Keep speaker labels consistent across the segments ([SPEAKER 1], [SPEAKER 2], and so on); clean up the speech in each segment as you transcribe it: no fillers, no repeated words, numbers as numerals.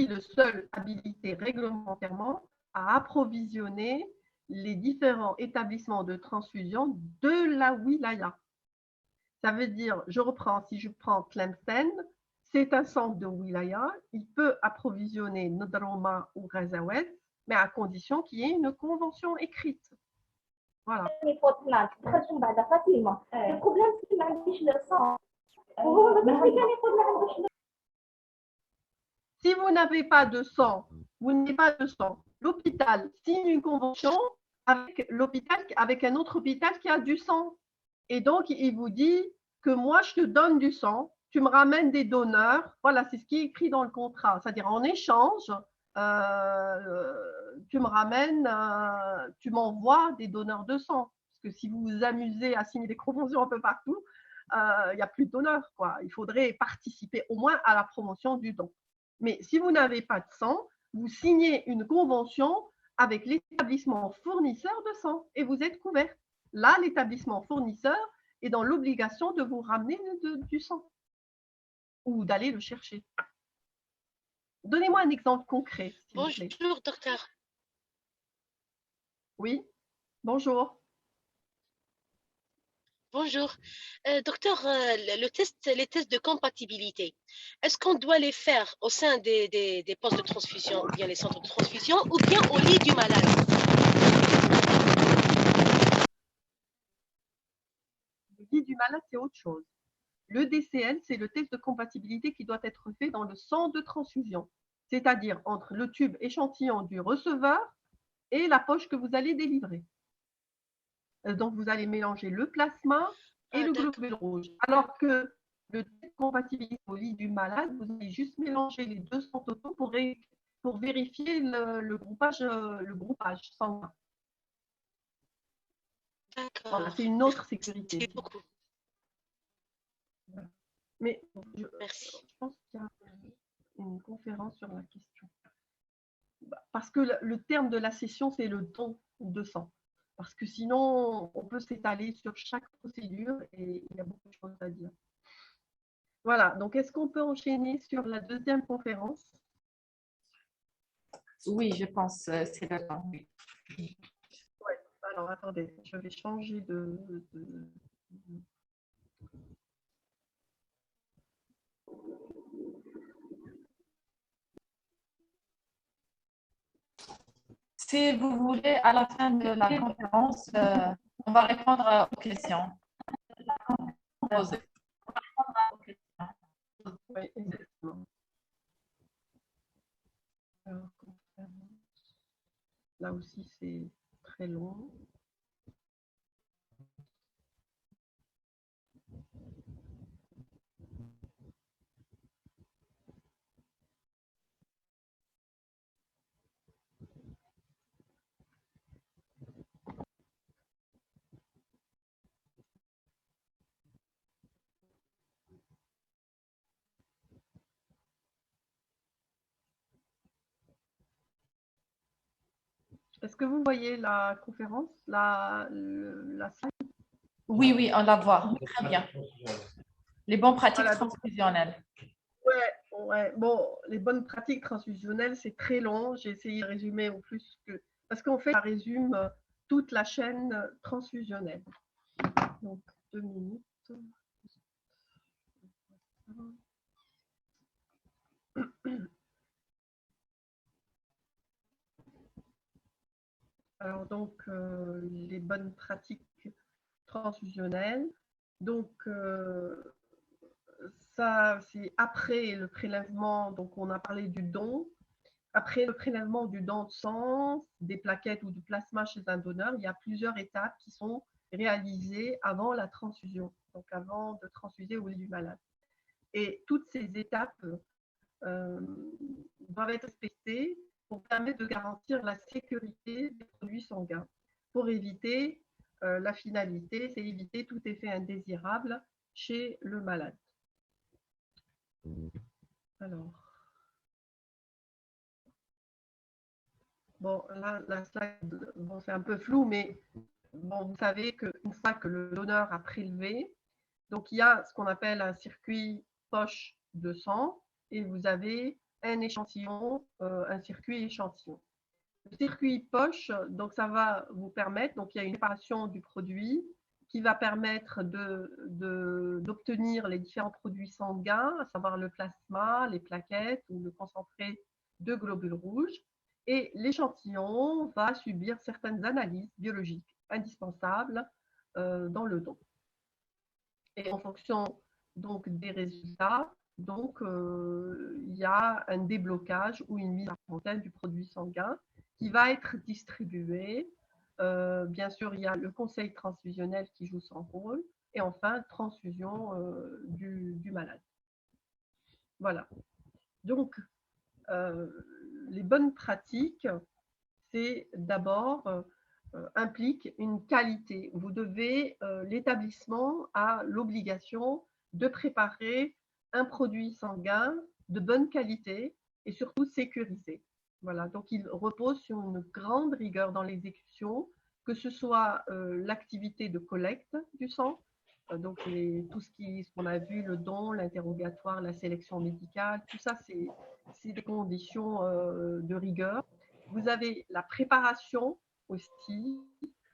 [SPEAKER 1] le seul habilité réglementairement à approvisionner les différents établissements de transfusion de la wilaya. Ça veut dire, si je prends Tlemcen, c'est un centre de wilaya, il peut approvisionner Nodroma ou Ghazawet, mais à condition qu'il y ait une convention écrite. Voilà.
[SPEAKER 2] Le problème, c'est qu'il m'affiche le sang.
[SPEAKER 1] Si vous n'avez pas de sang, l'hôpital signe une convention avec un autre hôpital qui a du sang. Et donc, il vous dit que moi, je te donne du sang, tu me ramènes des donneurs. Voilà, c'est ce qui est écrit dans le contrat. C'est-à-dire, en échange, tu m'envoies des donneurs de sang. Parce que si vous vous amusez à signer des conventions un peu partout, il n'y a plus de donneurs, quoi. Il faudrait participer au moins à la promotion du don. Mais si vous n'avez pas de sang, vous signez une convention avec l'établissement fournisseur de sang et vous êtes couvert. Là, l'établissement fournisseur est dans l'obligation de vous ramener du sang ou d'aller le chercher. Donnez-moi un exemple concret.
[SPEAKER 3] Bonjour, docteur.
[SPEAKER 1] Oui, bonjour.
[SPEAKER 3] Bonjour. Docteur, les tests de compatibilité, est-ce qu'on doit les faire au sein des postes de transfusion ou bien les centres de transfusion ou bien au lit du malade?
[SPEAKER 1] Le lit du malade, c'est autre chose. Le DCL, c'est le test de compatibilité qui doit être fait dans le centre de transfusion, c'est-à-dire entre le tube échantillon du receveur et la poche que vous allez délivrer. Donc, vous allez mélanger le plasma et le globule rouge. Alors que le test de compatibilité au lit du malade, vous allez juste mélanger les deux sangs totaux pour vérifier le groupage sanguin.
[SPEAKER 3] D'accord.
[SPEAKER 1] Voilà, c'est une autre sécurité.
[SPEAKER 3] Merci beaucoup.
[SPEAKER 1] Mais
[SPEAKER 3] Merci.
[SPEAKER 1] Je pense qu'il y a une conférence sur la question. Parce que le terme de la session, c'est le don de sang. Parce que sinon, on peut s'étaler sur chaque procédure et il y a beaucoup de choses à dire. Voilà, donc est-ce qu'on peut enchaîner sur la deuxième conférence?
[SPEAKER 4] Oui, je pense c'est le temps. Oui.
[SPEAKER 1] Ouais, alors attendez, je vais changer de...
[SPEAKER 4] Si vous voulez, à la fin de la conférence, on va répondre aux questions.
[SPEAKER 1] Oui, exactement. Alors, conférence. Là aussi, c'est très long. Est-ce que vous voyez la conférence, la slide?
[SPEAKER 4] Oui, oui, on la voit. Très bien. Les bonnes pratiques transfusionnelles.
[SPEAKER 1] Ouais. Bon, les bonnes pratiques transfusionnelles, c'est très long. J'ai essayé de résumer au plus que... Parce qu'en fait, ça résume toute la chaîne transfusionnelle. Donc, 2 minutes. Alors, donc, les bonnes pratiques transfusionnelles. Donc, ça, c'est après le prélèvement. Donc, on a parlé du don. Après le prélèvement du don de sang, des plaquettes ou du plasma chez un donneur, il y a plusieurs étapes qui sont réalisées avant la transfusion, donc avant de transfuser au lit du malade. Et toutes ces étapes doivent être respectées pour permettre de garantir la sécurité des produits sanguins. Pour éviter la finalité, c'est éviter tout effet indésirable chez le malade. Alors, bon, là, la slide, bon, c'est un peu flou, mais bon, vous savez qu'une fois que le donneur a prélevé, donc il y a ce qu'on appelle un circuit poche de sang et vous avez un échantillon, un circuit échantillon. Le circuit poche, donc ça va vous permettre, donc il y a une préparation du produit qui va permettre d'obtenir les différents produits sanguins, à savoir le plasma, les plaquettes ou le concentré de globules rouges. Et l'échantillon va subir certaines analyses biologiques indispensables dans le don. Et en fonction donc des résultats, donc il y a un déblocage ou une mise en fontaine du produit sanguin qui va être distribué. Bien sûr, il y a le conseil transfusionnel qui joue son rôle et enfin transfusion du malade. Voilà. Donc, les bonnes pratiques, c'est d'abord implique une qualité. Vous devez, l'établissement a l'obligation de préparer un produit sanguin de bonne qualité et surtout sécurisé. Voilà, donc il repose sur une grande rigueur dans l'exécution, que ce soit l'activité de collecte du sang, donc tout ce qu'on a vu, le don, l'interrogatoire, la sélection médicale, tout ça, c'est des conditions de rigueur. Vous avez la préparation aussi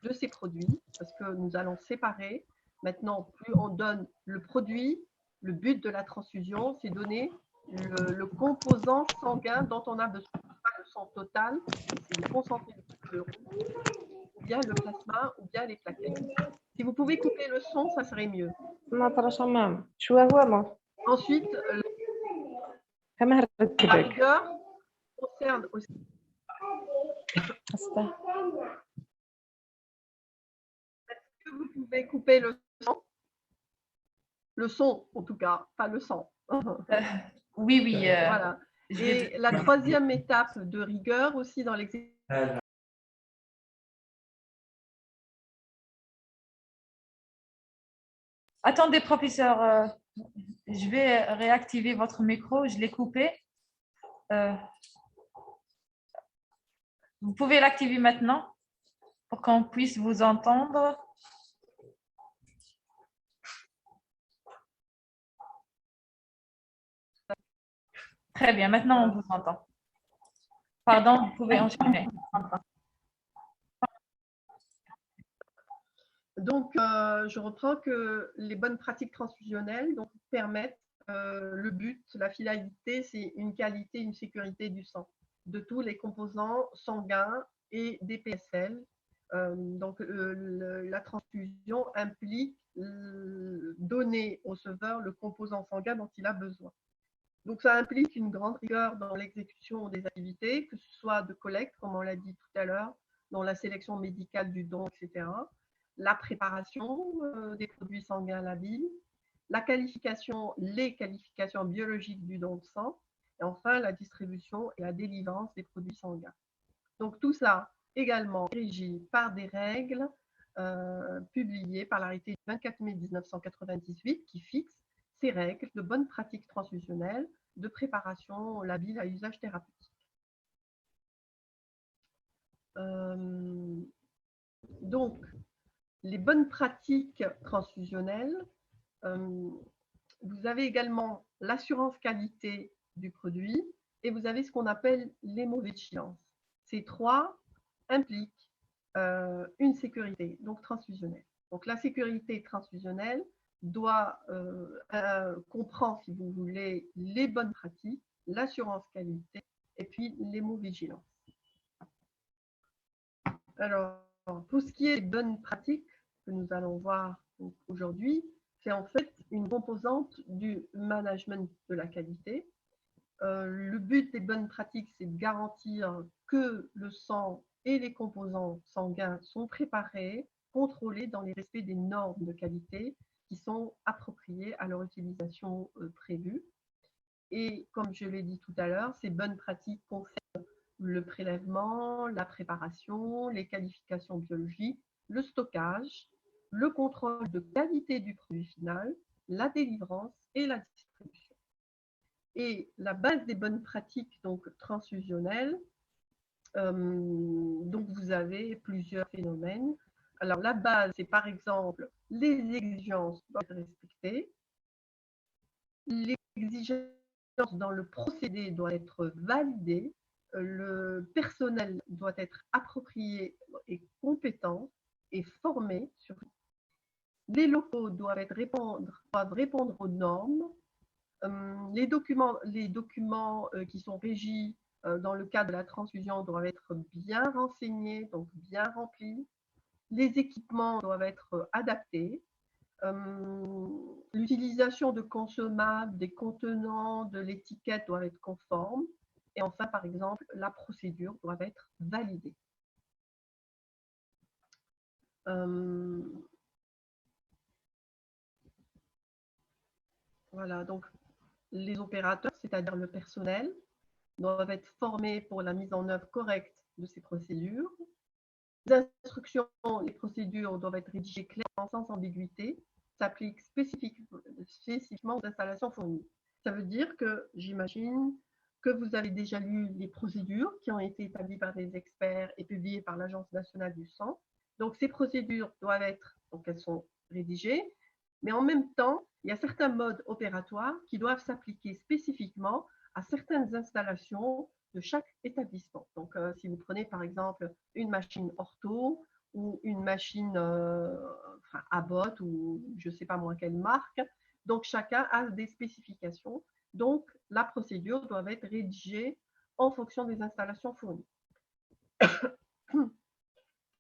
[SPEAKER 1] de ces produits, parce que nous allons séparer. Maintenant, plus on donne le produit, le but de la transfusion, c'est donner le composant sanguin dont on a besoin, pas le sang total, c'est le concentré de rouge, ou bien le plasma, ou bien les plaquettes. Si vous pouvez couper le son, ça serait mieux. Ensuite, la rigueur concerne aussi. Est-ce que vous pouvez couper le son? Le son, en tout cas, pas le sang.
[SPEAKER 4] Oui, oui.
[SPEAKER 1] Voilà. Et la troisième étape de rigueur aussi dans l'exécution.
[SPEAKER 4] Attendez, professeur, je vais réactiver votre micro, je l'ai coupé. Vous pouvez l'activer maintenant pour qu'on puisse vous entendre. Très bien, maintenant on vous entend. Pardon, vous pouvez enchaîner.
[SPEAKER 1] Donc, je reprends que les bonnes pratiques transfusionnelles donc, permettent le but, la finalité, c'est une qualité, une sécurité du sang, de tous les composants sanguins et des PSL. Donc, la transfusion implique donner au receveur le composant sanguin dont il a besoin. Donc, ça implique une grande rigueur dans l'exécution des activités, que ce soit de collecte, comme on l'a dit tout à l'heure, dans la sélection médicale du don, etc., la préparation des produits sanguins labiles, les qualifications biologiques du don de sang, et enfin la distribution et la délivrance des produits sanguins. Donc tout ça également régi par des règles publiées par l'arrêté du 24 mai 1998 qui fixe ces règles de bonnes pratiques transfusionnelles de préparation labile à usage thérapeutique. Donc, les bonnes pratiques transfusionnelles, vous avez également l'assurance qualité du produit et vous avez ce qu'on appelle l'hémovigilance. Ces trois impliquent une sécurité donc transfusionnelle. Donc la sécurité transfusionnelle doit comprend, si vous voulez, les bonnes pratiques, l'assurance qualité et puis l'hémovigilance. Alors, pour ce qui est des bonnes pratiques que nous allons voir aujourd'hui, c'est en fait une composante du management de la qualité. Le but des bonnes pratiques, c'est de garantir que le sang et les composants sanguins sont préparés, contrôlés dans les respects des normes de qualité qui sont appropriées à leur utilisation prévue. Et comme je l'ai dit tout à l'heure, ces bonnes pratiques concernent le prélèvement, la préparation, les qualifications biologiques, le stockage, le contrôle de qualité du produit final, la délivrance et la distribution. Et la base des bonnes pratiques donc, transfusionnelles, donc vous avez plusieurs phénomènes. Alors la base, c'est par exemple les exigences doivent être respectées. Les exigences dans le procédé doit être validée, le personnel doit être approprié et compétent et formé. Les locaux doivent répondre aux normes. Les documents qui sont régis dans le cadre de la transfusion doivent être bien renseignés, donc bien remplis. Les équipements doivent être adaptés. L'utilisation de consommables, des contenants, de l'étiquette doivent être conformes. Et enfin, par exemple, la procédure doit être validée. Voilà, donc les opérateurs, c'est-à-dire le personnel, doivent être formés pour la mise en œuvre correcte de ces procédures. Les instructions, les procédures doivent être rédigées clairement, sans ambiguïté, s'appliquent spécifiquement aux installations fournies. Ça veut dire que j'imagine que vous avez déjà lu les procédures qui ont été établies par des experts et publiées par l'Agence nationale du sang. Donc ces procédures doivent être, donc elles sont rédigées, mais en même temps, il y a certains modes opératoires qui doivent s'appliquer spécifiquement à certaines installations de chaque établissement. Donc, si vous prenez par exemple une machine ortho ou une machine Abbott ou je ne sais pas moi quelle marque, donc chacun a des spécifications. Donc, la procédure doit être rédigée en fonction des installations fournies.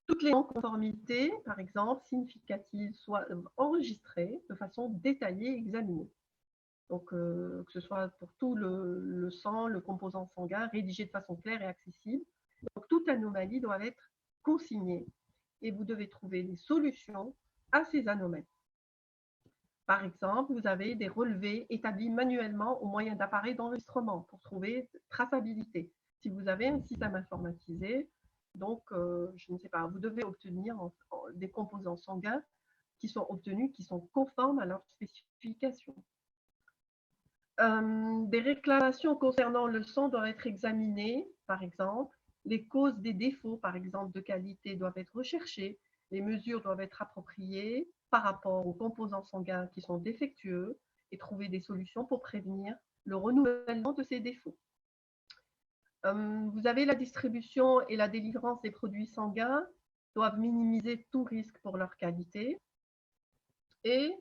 [SPEAKER 1] Toutes les non-conformités, par exemple, significatives, soient enregistrées de façon détaillée et examinée. Donc, que ce soit pour tout le sang, le composant sanguin, rédigé de façon claire et accessible. Donc, toute anomalie doit être consignée et vous devez trouver des solutions à ces anomalies. Par exemple, vous avez des relevés établis manuellement au moyen d'appareils d'enregistrement pour trouver traçabilité. Si vous avez un système informatisé, donc, je ne sais pas, vous devez obtenir des composants sanguins qui sont obtenus, qui sont conformes à leurs spécifications. Des réclamations concernant le sang doivent être examinées, par exemple. Les causes des défauts, par exemple, de qualité doivent être recherchées. Les mesures doivent être appropriées par rapport aux composants sanguins qui sont défectueux et trouver des solutions pour prévenir le renouvellement de ces défauts. Vous avez la distribution et la délivrance des produits sanguins doivent minimiser tout risque pour leur qualité. Et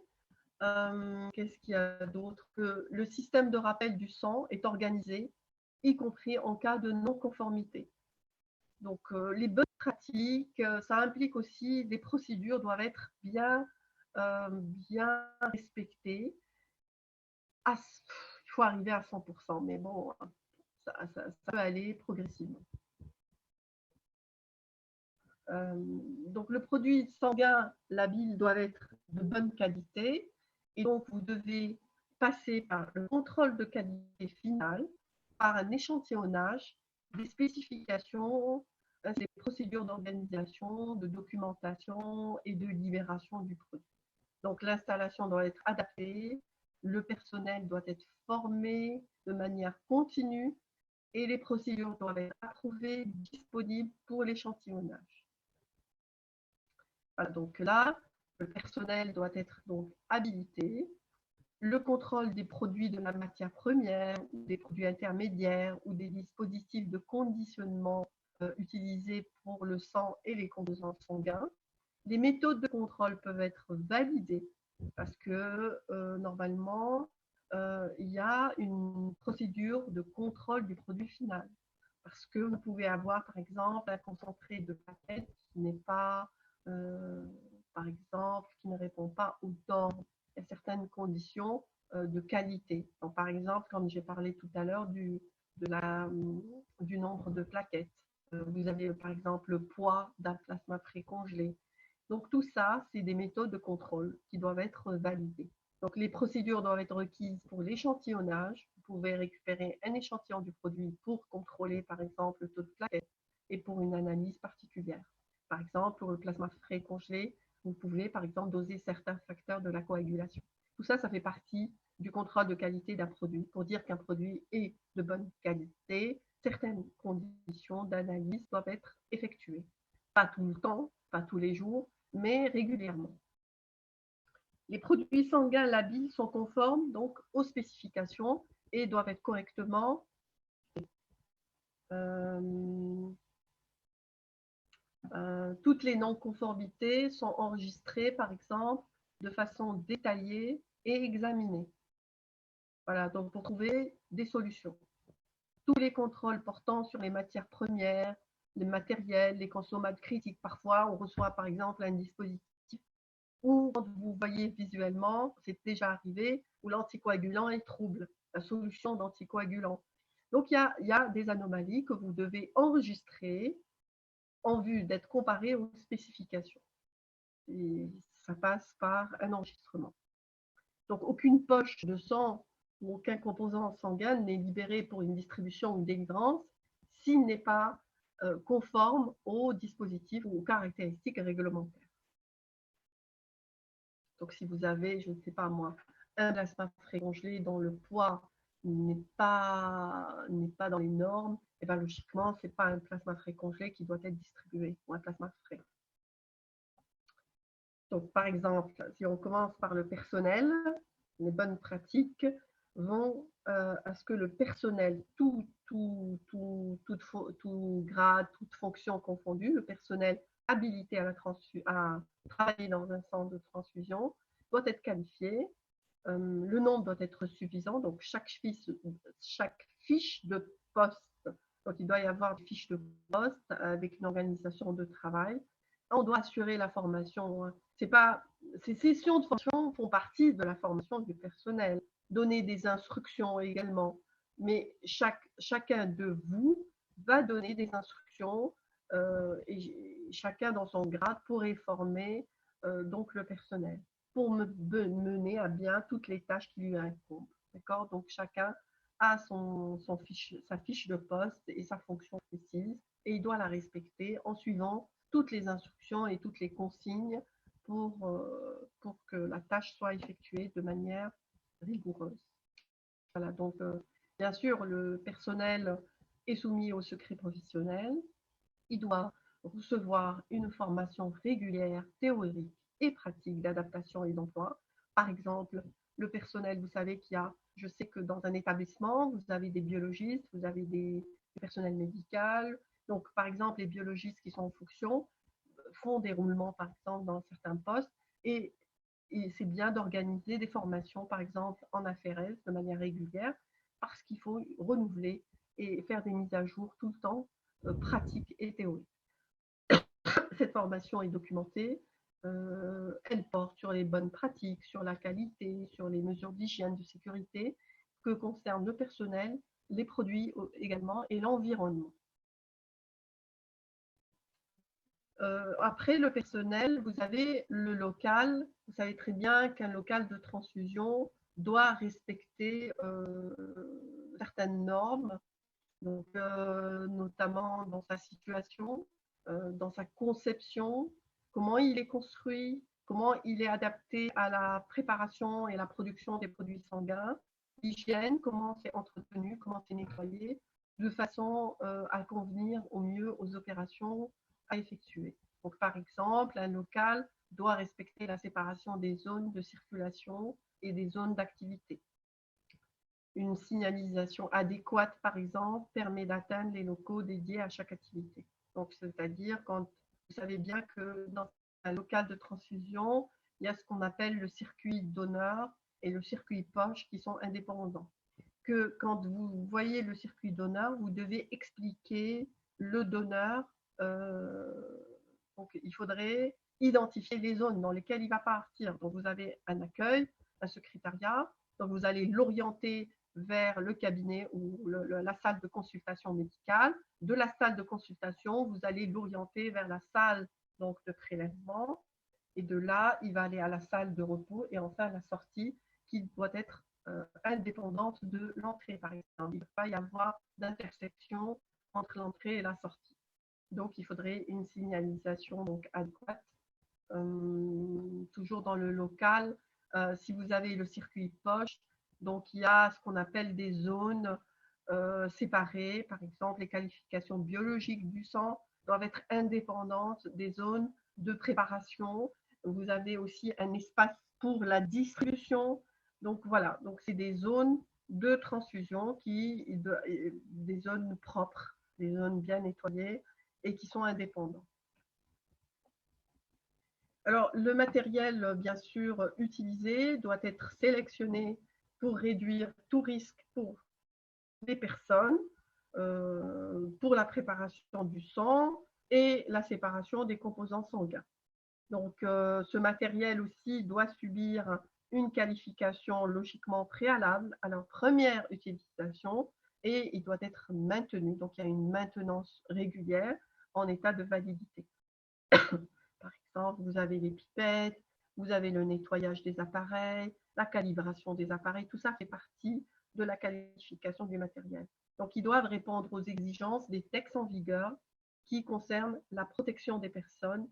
[SPEAKER 1] qu'est-ce qu'il y a d'autre? Que le système de rappel du sang est organisé, y compris en cas de non-conformité. Donc, les bonnes pratiques, ça implique aussi des procédures doivent être bien respectées. Il faut arriver à 100%, mais bon, ça peut aller progressivement. Donc, le produit sanguin labile doit être de bonne qualité. Et donc, vous devez passer par le contrôle de qualité finale, par un échantillonnage, des spécifications, des procédures d'organisation, de documentation et de libération du produit. Donc, l'installation doit être adaptée, le personnel doit être formé de manière continue et les procédures doivent être approuvées, disponibles pour l'échantillonnage. Voilà, donc là, le personnel doit être donc habilité. Le contrôle des produits de la matière première, des produits intermédiaires ou des dispositifs de conditionnement utilisés pour le sang et les composants sanguins. Les méthodes de contrôle peuvent être validées parce que normalement, il y a une procédure de contrôle du produit final. Parce que vous pouvez avoir, par exemple, un concentré de plaquettes qui n'est pas, par exemple, qui ne répond pas aux normes. Il y a certaines conditions de qualité. Donc, par exemple, comme j'ai parlé tout à l'heure du nombre de plaquettes. Vous avez, par exemple, le poids d'un plasma précongelé. Donc, tout ça, c'est des méthodes de contrôle qui doivent être validées. Donc, les procédures doivent être requises pour l'échantillonnage. Vous pouvez récupérer un échantillon du produit pour contrôler, par exemple, le taux de plaquettes et pour une analyse particulière. Par exemple, pour le plasma frais congelé, vous pouvez, par exemple, doser certains facteurs de la coagulation. Tout ça, ça fait partie du contrôle de qualité d'un produit. Pour dire qu'un produit est de bonne qualité, certaines conditions d'analyse doivent être effectuées. Pas tout le temps, pas tous les jours, mais régulièrement. Les produits sanguins labiles sont conformes donc aux spécifications et doivent être correctement toutes les non-conformités sont enregistrées, par exemple, de façon détaillée et examinée. Voilà, donc pour trouver des solutions. Tous les contrôles portant sur les matières premières, les matériels, les consommables critiques. Parfois, on reçoit par exemple un dispositif où, quand vous voyez visuellement, c'est déjà arrivé, où l'anticoagulant est trouble, la solution d'anticoagulant. Donc, il y a des anomalies que vous devez enregistrer en vue d'être comparé aux spécifications. Et ça passe par un enregistrement. Donc, aucune poche de sang ou aucun composant sanguin n'est libéré pour une distribution ou une délivrance s'il n'est pas conforme aux dispositifs ou aux caractéristiques réglementaires. Donc, si vous avez, je ne sais pas moi, un plasma frais congelé dont le poids n'est pas dans les normes, et bien logiquement, ce n'est pas un plasma frais congelé qui doit être distribué, ou un plasma frais. Donc, par exemple, si on commence par le personnel, les bonnes pratiques vont à ce que le personnel, tout grade, toute fonction confondue, le personnel habilité à travailler dans un centre de transfusion doit être qualifié. Le nombre doit être suffisant, donc chaque fiche de poste, donc il doit y avoir des fiches de poste avec une organisation de travail. On doit assurer la formation. Ces sessions de formation font partie de la formation du personnel. Donner des instructions également. Mais chacun de vous va donner des instructions et chacun dans son grade pourrait former donc le personnel pour mener à bien toutes les tâches qui lui incombent. D'accord? Donc chacun a sa fiche de poste et sa fonction précise et il doit la respecter en suivant toutes les instructions et toutes les consignes pour que la tâche soit effectuée de manière rigoureuse. Voilà, donc bien sûr, le personnel est soumis au secret professionnel. Il doit recevoir une formation régulière, théorique et pratique d'adaptation et d'emploi. Par exemple, le personnel, vous savez je sais que dans un établissement, vous avez des biologistes, vous avez du personnel médical. Donc, par exemple, les biologistes qui sont en fonction font des roulements, par exemple, dans certains postes. Et c'est bien d'organiser des formations, par exemple, en AFRS de manière régulière, parce qu'il faut renouveler et faire des mises à jour tout le temps, pratiques et théoriques. Cette formation est documentée. Elle porte sur les bonnes pratiques, sur la qualité, sur les mesures d'hygiène, de sécurité que concernent le personnel, les produits également et l'environnement. Après le personnel, vous avez le local. Vous savez très bien qu'un local de transfusion doit respecter certaines normes, donc, notamment dans sa situation, dans sa conception, comment il est construit, comment il est adapté à la préparation et la production des produits sanguins, l'hygiène, comment c'est entretenu, comment c'est nettoyé, de façon à convenir au mieux aux opérations à effectuer. Donc, par exemple, un local doit respecter la séparation des zones de circulation et des zones d'activité. Une signalisation adéquate, par exemple, permet d'atteindre les locaux dédiés à chaque activité. Donc, c'est-à-dire quand vous savez bien que dans un local de transfusion, il y a ce qu'on appelle le circuit donneur et le circuit poche qui sont indépendants. Que quand vous voyez le circuit donneur, vous devez expliquer le donneur. Donc, il faudrait identifier les zones dans lesquelles il va partir. Donc, vous avez un accueil, un secrétariat. Donc, vous allez l'orienter vers le cabinet ou la salle de consultation médicale. De la salle de consultation, vous allez l'orienter vers la salle donc, de prélèvement. Et de là, il va aller à la salle de repos et enfin la sortie qui doit être indépendante de l'entrée, par exemple. Il ne peut pas y avoir d'intersection entre l'entrée et la sortie. Donc, il faudrait une signalisation donc, adéquate. Toujours dans le local, si vous avez le circuit poche, donc il y a ce qu'on appelle des zones séparées. Par exemple, les qualifications biologiques du sang doivent être indépendantes des zones de préparation. Vous avez aussi un espace pour la distribution. Donc voilà, donc c'est des zones de transfusion, des zones propres, des zones bien nettoyées et qui sont indépendants. Alors, le matériel, bien sûr, utilisé doit être sélectionné pour réduire tout risque pour les personnes, pour la préparation du sang et la séparation des composants sanguins. Donc, ce matériel aussi doit subir une qualification logiquement préalable à leur première utilisation et il doit être maintenu. Donc, il y a une maintenance régulière en état de validité. Par exemple, vous avez les pipettes, vous avez le nettoyage des appareils, la calibration des appareils, tout ça fait partie de la qualification du matériel. Donc, ils doivent répondre aux exigences des textes en vigueur qui concernent la protection des personnes,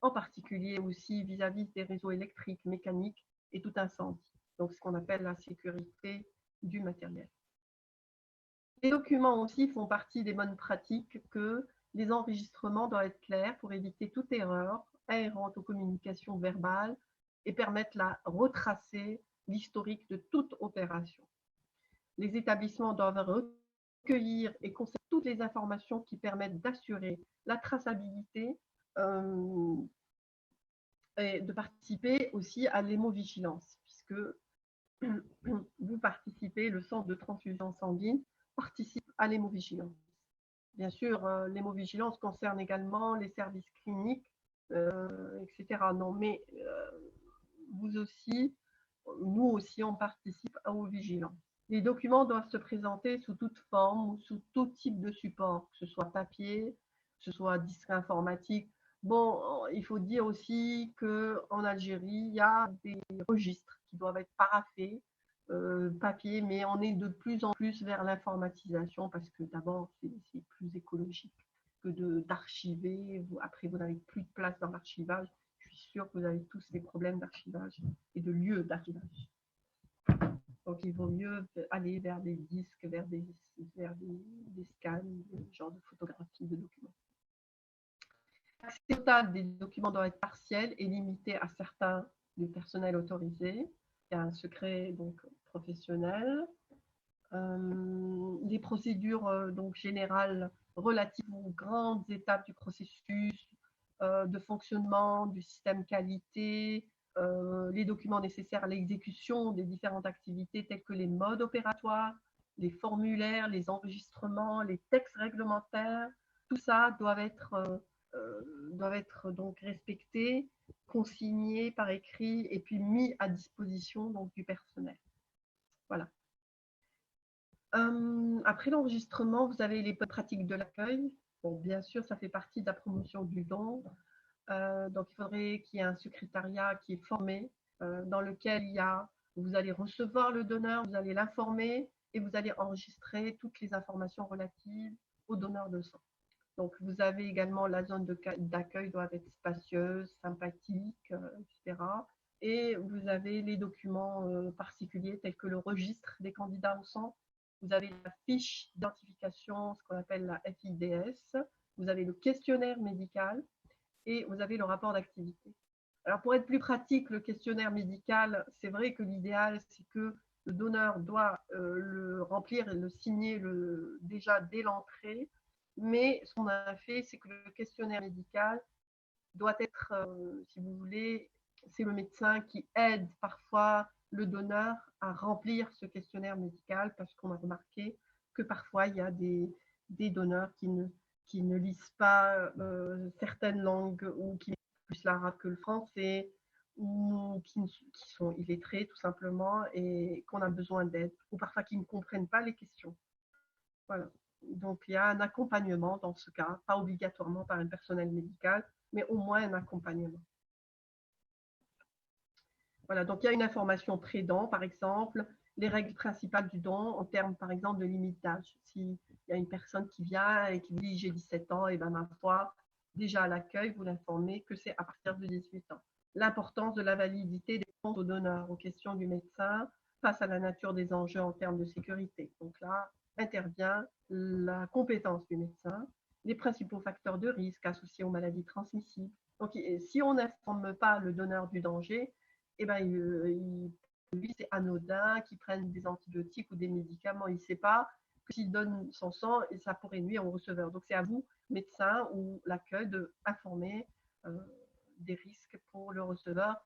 [SPEAKER 1] en particulier aussi vis-à-vis des réseaux électriques, mécaniques et tout incendie. Donc, ce qu'on appelle la sécurité du matériel. Les documents aussi font partie des bonnes pratiques que les enregistrements doivent être clairs pour éviter toute erreur inhérente aux communications verbales et permettre la retracer l'historique de toute opération. Les établissements doivent recueillir et conserver toutes les informations qui permettent d'assurer la traçabilité et de participer aussi à l'hémovigilance, puisque vous participez, le centre de transfusion sanguine participe à l'hémovigilance. Bien sûr, l'hémovigilance concerne également les services cliniques, etc. Non, mais vous aussi, nous aussi, on participe aux vigilances. Les documents doivent se présenter sous toute forme ou sous tout type de support, que ce soit papier, que ce soit disque informatique. Bon, il faut dire aussi qu'en Algérie, il y a des registres qui doivent être paraphés, papier, mais on est de plus en plus vers l'informatisation parce que d'abord, c'est plus écologique que d'archiver. Après, vous n'avez plus de place dans l'archivage. Je suis sûre que vous avez tous des problèmes d'archivage et de lieux d'archivage. Donc, il vaut mieux aller vers des disques, vers des scans, des genres de photographies de documents. L'accès total des documents doit être partiel et limité à certains du personnel autorisé. Il y a un secret donc, professionnel. Les procédures donc, générales relatives aux grandes étapes du processus de fonctionnement du système qualité, les documents nécessaires à l'exécution des différentes activités telles que les modes opératoires, les formulaires, les enregistrements, les textes réglementaires, tout ça doivent être donc respectés, consignés par écrit et puis mis à disposition donc, du personnel. Voilà. Après l'enregistrement, vous avez les bonnes pratiques de l'accueil. Bon, bien sûr, ça fait partie de la promotion du don. Donc, il faudrait qu'il y ait un secrétariat qui est formé, dans lequel vous allez recevoir le donneur, vous allez l'informer et vous allez enregistrer toutes les informations relatives au donneur de sang. Donc, vous avez également la zone d'accueil doit être spacieuse, sympathique, etc. Et vous avez les documents particuliers tels que le registre des candidats au sang. Vous avez la fiche d'identification, ce qu'on appelle la FIDS. Vous avez le questionnaire médical et vous avez le rapport d'activité. Alors, pour être plus pratique, le questionnaire médical, c'est vrai que l'idéal, c'est que le donneur doit le remplir et le signer déjà dès l'entrée. Mais ce qu'on a fait, c'est que le questionnaire médical doit être, si vous voulez, c'est le médecin qui aide parfois le donneur à remplir ce questionnaire médical parce qu'on a remarqué que parfois il y a des donneurs qui ne lisent pas certaines langues ou qui lisent plus l'arabe que le français ou qui sont illettrés tout simplement et qu'on a besoin d'aide ou parfois qui ne comprennent pas les questions. Voilà. Donc il y a un accompagnement dans ce cas, pas obligatoirement par un personnel médical, mais au moins un accompagnement. Voilà, donc il y a une information pré-don, par exemple, les règles principales du don en termes, par exemple, de limite d'âge. S'il y a une personne qui vient et qui dit « j'ai 17 ans », et bien ma foi, déjà à l'accueil, vous l'informez que c'est à partir de 18 ans. L'importance de la validité des comptes aux donneurs, aux questions du médecin, face à la nature des enjeux en termes de sécurité. Donc là, intervient la compétence du médecin, les principaux facteurs de risque associés aux maladies transmissibles. Donc, si on n'informe pas le donneur du danger, eh ben, il lui, c'est anodin, qu'il prenne des antibiotiques ou des médicaments, il ne sait pas que s'il donne son sang, ça pourrait nuire au receveur. Donc, c'est à vous, médecin ou l'accueil, d'informer des risques pour le receveur,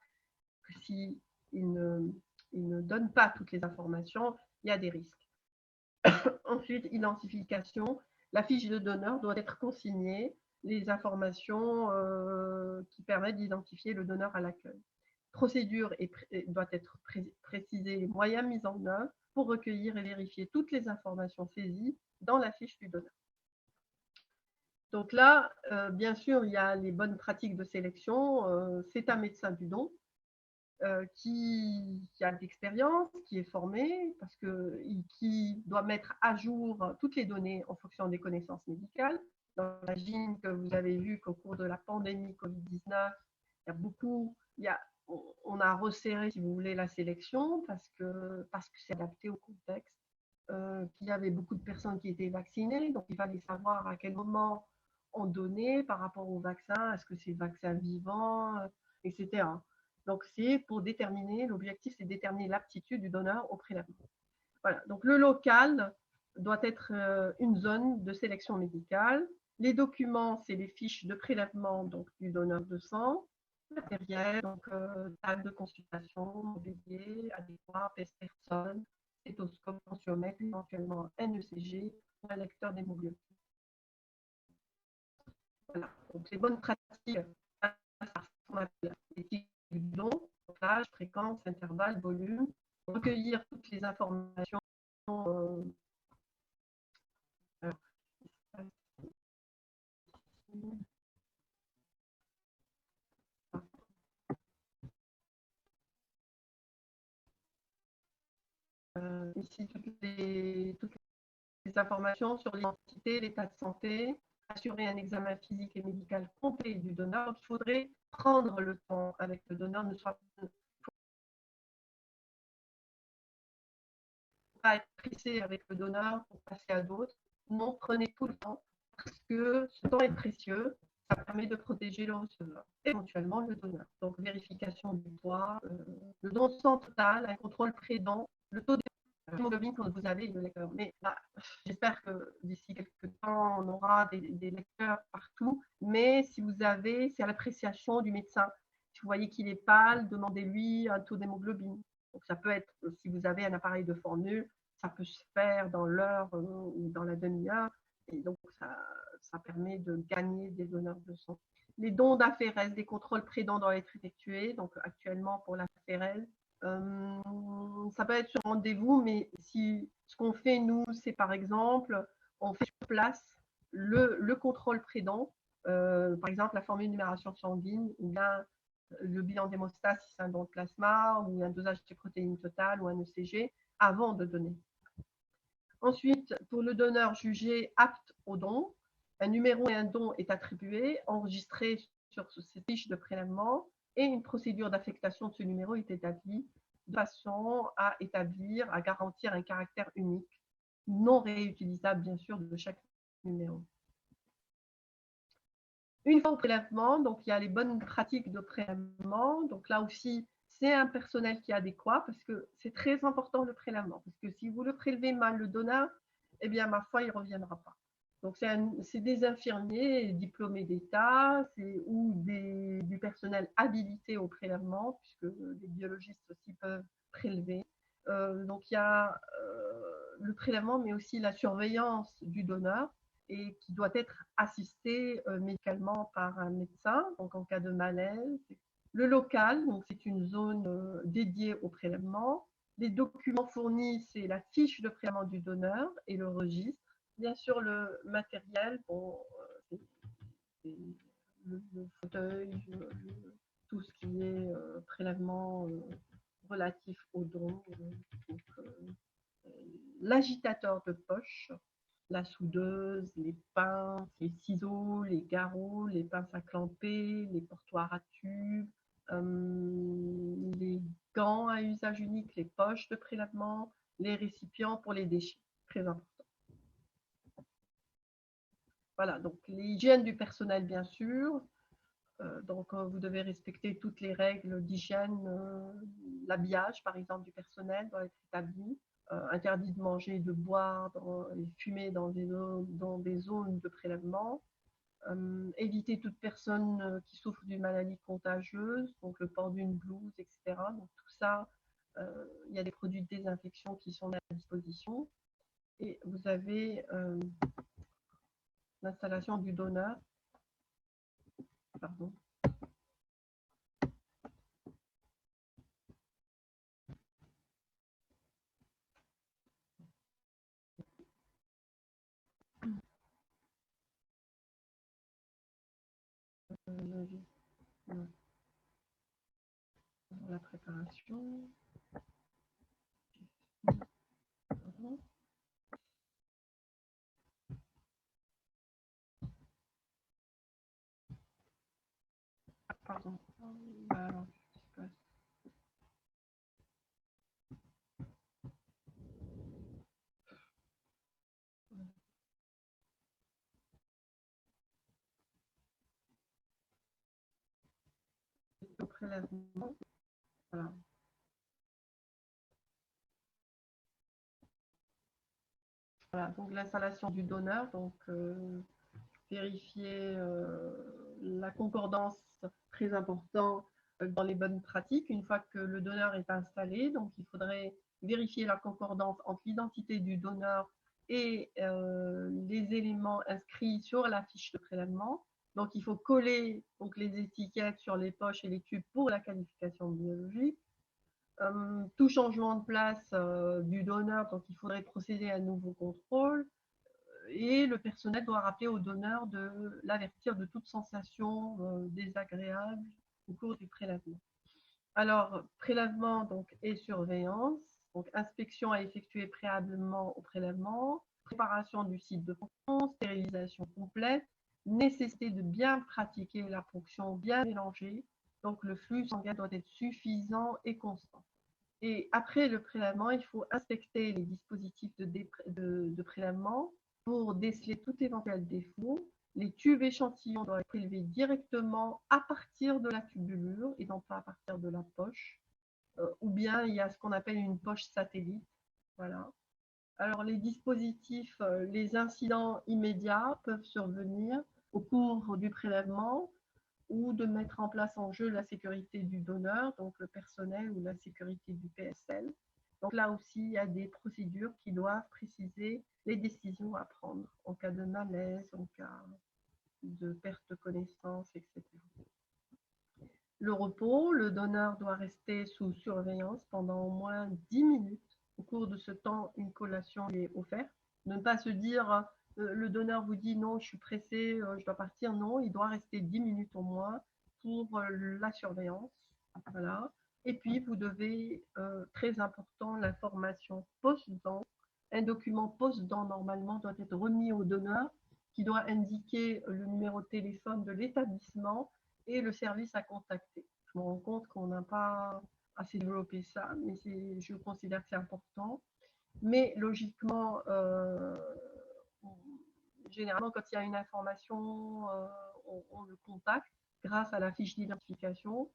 [SPEAKER 1] que s'il ne donne pas toutes les informations, il y a des risques. Ensuite, identification. La fiche de donneur doit être consignée, les informations qui permettent d'identifier le donneur à l'accueil. Procédure doit être précisée, les moyens mis en œuvre pour recueillir et vérifier toutes les informations saisies dans la fiche du donneur. Donc là, bien sûr, il y a les bonnes pratiques de sélection. C'est un médecin du don qui a de l'expérience, qui est formé, qui doit mettre à jour toutes les données en fonction des connaissances médicales. J'imagine que vous avez vu qu'au cours de la pandémie Covid-19, on a resserré, si vous voulez, la sélection parce que c'est adapté au contexte, qu'il y avait beaucoup de personnes qui étaient vaccinées, donc il fallait savoir à quel moment on donnait par rapport au vaccin, est-ce que c'est vaccin vivant, etc. Donc c'est pour déterminer, l'objectif c'est de déterminer l'aptitude du donneur au prélèvement. Voilà, donc le local doit être une zone de sélection médicale. Les documents, c'est les fiches de prélèvement donc, du donneur de sang, matériel, donc table de consultation, mobilier, adéquat, pèse personne, stéthoscope, tensiomètre, éventuellement un ECG, un lecteur d'hémoglobine. Voilà, donc les bonnes pratiques, ça qu'on appelle l'éthique du don, âge, fréquence, intervalle, volume, recueillir toutes les informations. Ici, toutes les informations sur l'identité, l'état de santé, assurer un examen physique et médical complet du donneur. Donc, il faudrait prendre le temps avec le donneur, ne soit pas être pressé avec le donneur pour passer à d'autres. Non, prenez tout le temps parce que ce temps est précieux. Ça permet de protéger le receveur, éventuellement le donneur. Donc, vérification du poids, le don de sang total, un contrôle pré-don, le taux d'hémoglobine quand vous avez le lecteur. Mais bah, j'espère que d'ici quelques temps, on aura des lecteurs partout. Mais si vous avez, c'est à l'appréciation du médecin. Si vous voyez qu'il est pâle, demandez-lui un taux d'hémoglobine. Donc, ça peut être, si vous avez un appareil de formule, ça peut se faire dans l'heure ou dans la demi-heure. Et donc, ça permet de gagner des donneurs de sang. Les dons d'aphérèse, des contrôles pré-dents doivent être effectués. Donc, actuellement, pour l'aphérèse, ça peut être sur rendez-vous, mais ce qu'on fait, nous, c'est par exemple, on fait sur place le contrôle pré-dents, par exemple, la formule de numération sanguine, ou bien le bilan d'hémostase si c'est un don de plasma, ou un dosage de protéines totales, ou un ECG, avant de donner. Ensuite, pour le donneur jugé apte au don, un numéro et un don est attribué, enregistré sur ces fiches de prélèvement, et une procédure d'affectation de ce numéro est établie de façon à garantir un caractère unique, non réutilisable bien sûr de chaque numéro. Une fois au prélèvement, donc il y a les bonnes pratiques de prélèvement, donc là aussi c'est un personnel qui est adéquat parce que c'est très important le prélèvement, parce que si vous le prélevez mal le donneur, eh bien ma foi il ne reviendra pas. Donc c'est des infirmiers diplômés d'État ou du personnel habilité au prélèvement, puisque les biologistes aussi peuvent prélever. Donc il y a le prélèvement, mais aussi la surveillance du donneur et qui doit être assisté médicalement par un médecin, donc en cas de malaise. Le local, donc c'est une zone dédiée au prélèvement. Les documents fournis, c'est la fiche de prélèvement du donneur et le registre. Bien sûr, le matériel, le fauteuil, tout ce qui est prélèvement relatif au don. L'agitateur de poche, la soudeuse, les pinces, les ciseaux, les garrots, les pinces à clamper, les portoirs à tubes, les gants à usage unique, les poches de prélèvement, les récipients pour les déchets. Très important. Voilà, donc l'hygiène du personnel, bien sûr. Donc, vous devez respecter toutes les règles d'hygiène. L'habillage, par exemple, du personnel doit être établi. Interdit de manger, de boire et fumer dans des zones de prélèvement. Éviter toute personne qui souffre d'une maladie contagieuse, donc le port d'une blouse, etc. Donc, tout ça, il y a des produits de désinfection qui sont à disposition. Et vous avez l'installation du donneur. Pardon. La préparation. Pardon. Alors, au prélèvement. Voilà. Voilà, donc l'installation du donneur, donc vérifier la concordance, très important dans les bonnes pratiques. Une fois que le donneur est installé, donc il faudrait vérifier la concordance entre l'identité du donneur et les éléments inscrits sur la fiche de prélèvement. Donc il faut coller donc, les étiquettes sur les poches et les tubes pour la qualification biologique. Tout changement de place du donneur, donc il faudrait procéder à un nouveau contrôle et le personnel doit rappeler au donneur de l'avertir de toute sensation désagréable au cours du prélèvement. Alors, prélèvement donc, et surveillance, donc inspection à effectuer préalablement au prélèvement, préparation du site de ponction, stérilisation complète, nécessité de bien pratiquer la ponction bien mélangée, donc le flux sanguin doit être suffisant et constant. Et après le prélèvement, il faut inspecter les dispositifs de prélèvement pour déceler tout éventuel défaut. Les tubes échantillons doivent être prélevés directement à partir de la tubulure et non pas à partir de la poche. Ou bien il y a ce qu'on appelle une poche satellite. Voilà. Alors les dispositifs, les incidents immédiats peuvent survenir au cours du prélèvement ou de mettre en place en jeu la sécurité du donneur, donc le personnel ou la sécurité du PSL. Donc là aussi, il y a des procédures qui doivent préciser les décisions à prendre en cas de malaise, en cas de perte de connaissance, etc. Le repos, le donneur doit rester sous surveillance pendant au moins 10 minutes. Au cours de ce temps, une collation est offerte. Ne pas se dire, le donneur vous dit non, je suis pressé, je dois partir. Non, il doit rester 10 minutes au moins pour la surveillance. Voilà. Et puis, vous devez, très important, l'information post-dent. Un document post-dent, normalement, doit être remis au donneur qui doit indiquer le numéro de téléphone de l'établissement et le service à contacter. Je me rends compte qu'on n'a pas assez développé ça, mais je considère que c'est important. Mais logiquement, généralement, quand il y a une information, on le contacte grâce à la fiche d'identification.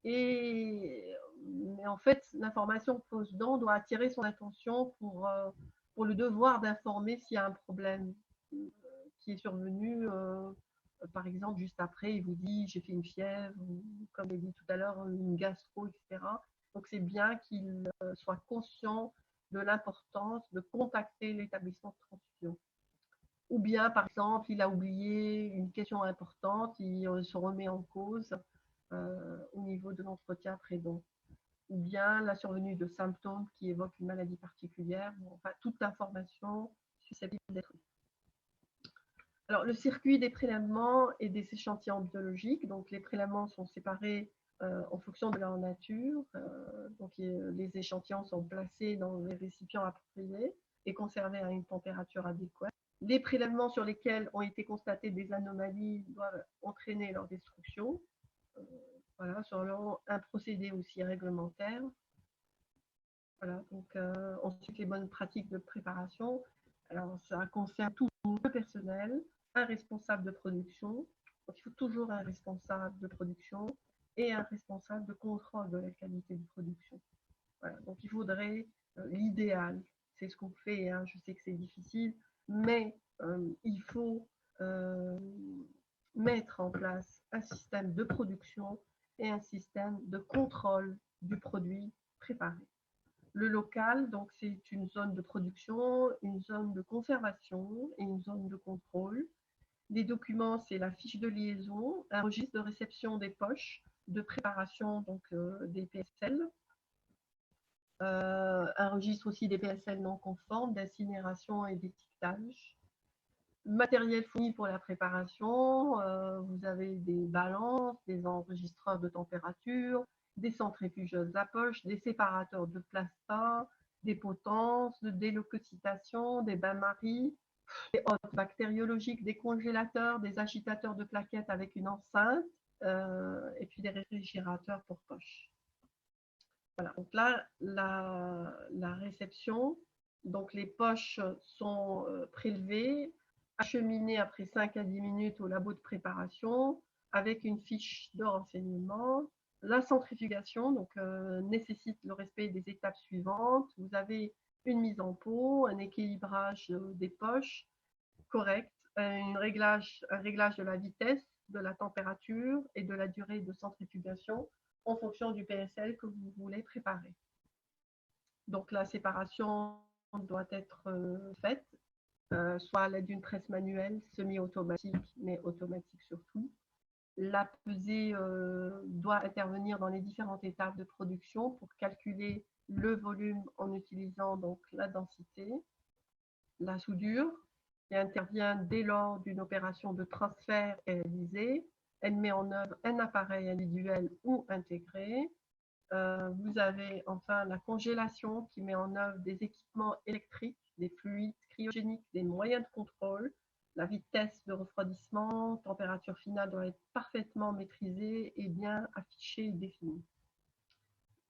[SPEAKER 1] Mais en fait, l'information post-dent doit attirer son attention pour le devoir d'informer s'il y a un problème qui est survenu. Par exemple, juste après, il vous dit j'ai fait une fièvre, ou, comme il dit tout à l'heure, une gastro, etc. Donc, c'est bien qu'il soit conscient de l'importance de contacter l'établissement de transfusion. Ou bien, par exemple, il a oublié une question importante, il se remet en cause au niveau de l'entretien après-don. Ou bien la survenue de symptômes qui évoquent une maladie particulière. Enfin, toute information susceptible d'être. Alors, le circuit des prélèvements et des échantillons biologiques. Donc, les prélèvements sont séparés en fonction de leur nature. Donc, les échantillons sont placés dans les récipients appropriés et conservés à une température adéquate. Les prélèvements sur lesquels ont été constatées des anomalies doivent entraîner leur destruction. Voilà, selon un procédé aussi réglementaire. Voilà, donc ensuite les bonnes pratiques de préparation. Alors, ça concerne tout le personnel, un responsable de production, Donc, il faut toujours un responsable de production et un responsable de contrôle de la qualité de production. Voilà. Donc, il faudrait l'idéal, c'est ce qu'on fait, hein. Je sais que c'est difficile, mais il faut mettre en place un système de production et un système de contrôle du produit préparé. Le local, donc, c'est une zone de production, une zone de conservation et une zone de contrôle. Les documents, c'est la fiche de liaison, un registre de réception des poches, de préparation donc des PSL, un registre aussi des PSL non conformes, d'incinération et d'étiquetage. Matériel fourni pour la préparation, vous avez des balances, des enregistreurs de température, des centrifugeuses à poche, des séparateurs de plasma, des potences, de déleucocytation, des bains-maries, des hôtes bactériologiques, des congélateurs, des agitateurs de plaquettes avec une enceinte, et puis des réfrigérateurs pour poche. Voilà, donc là, la réception, donc les poches sont prélevées, acheminées après 5 à 10 minutes au labo de préparation avec une fiche de renseignement. La centrifugation donc, nécessite le respect des étapes suivantes. Vous avez une mise en pot, un équilibrage des poches correct, un réglage de la vitesse, de la température et de la durée de centrifugation en fonction du PSL que vous voulez préparer. Donc la séparation doit être faite, soit à l'aide d'une presse manuelle, semi-automatique, mais automatique surtout. La pesée doit intervenir dans les différentes étapes de production pour calculer le volume en utilisant donc la densité. La soudure, qui intervient dès lors d'une opération de transfert réalisée. Elle met en œuvre un appareil individuel ou intégré. Vous avez enfin la congélation qui met en œuvre des équipements électriques, des fluides cryogéniques, des moyens de contrôle. La vitesse de refroidissement, température finale doit être parfaitement maîtrisée et bien affichée et définie.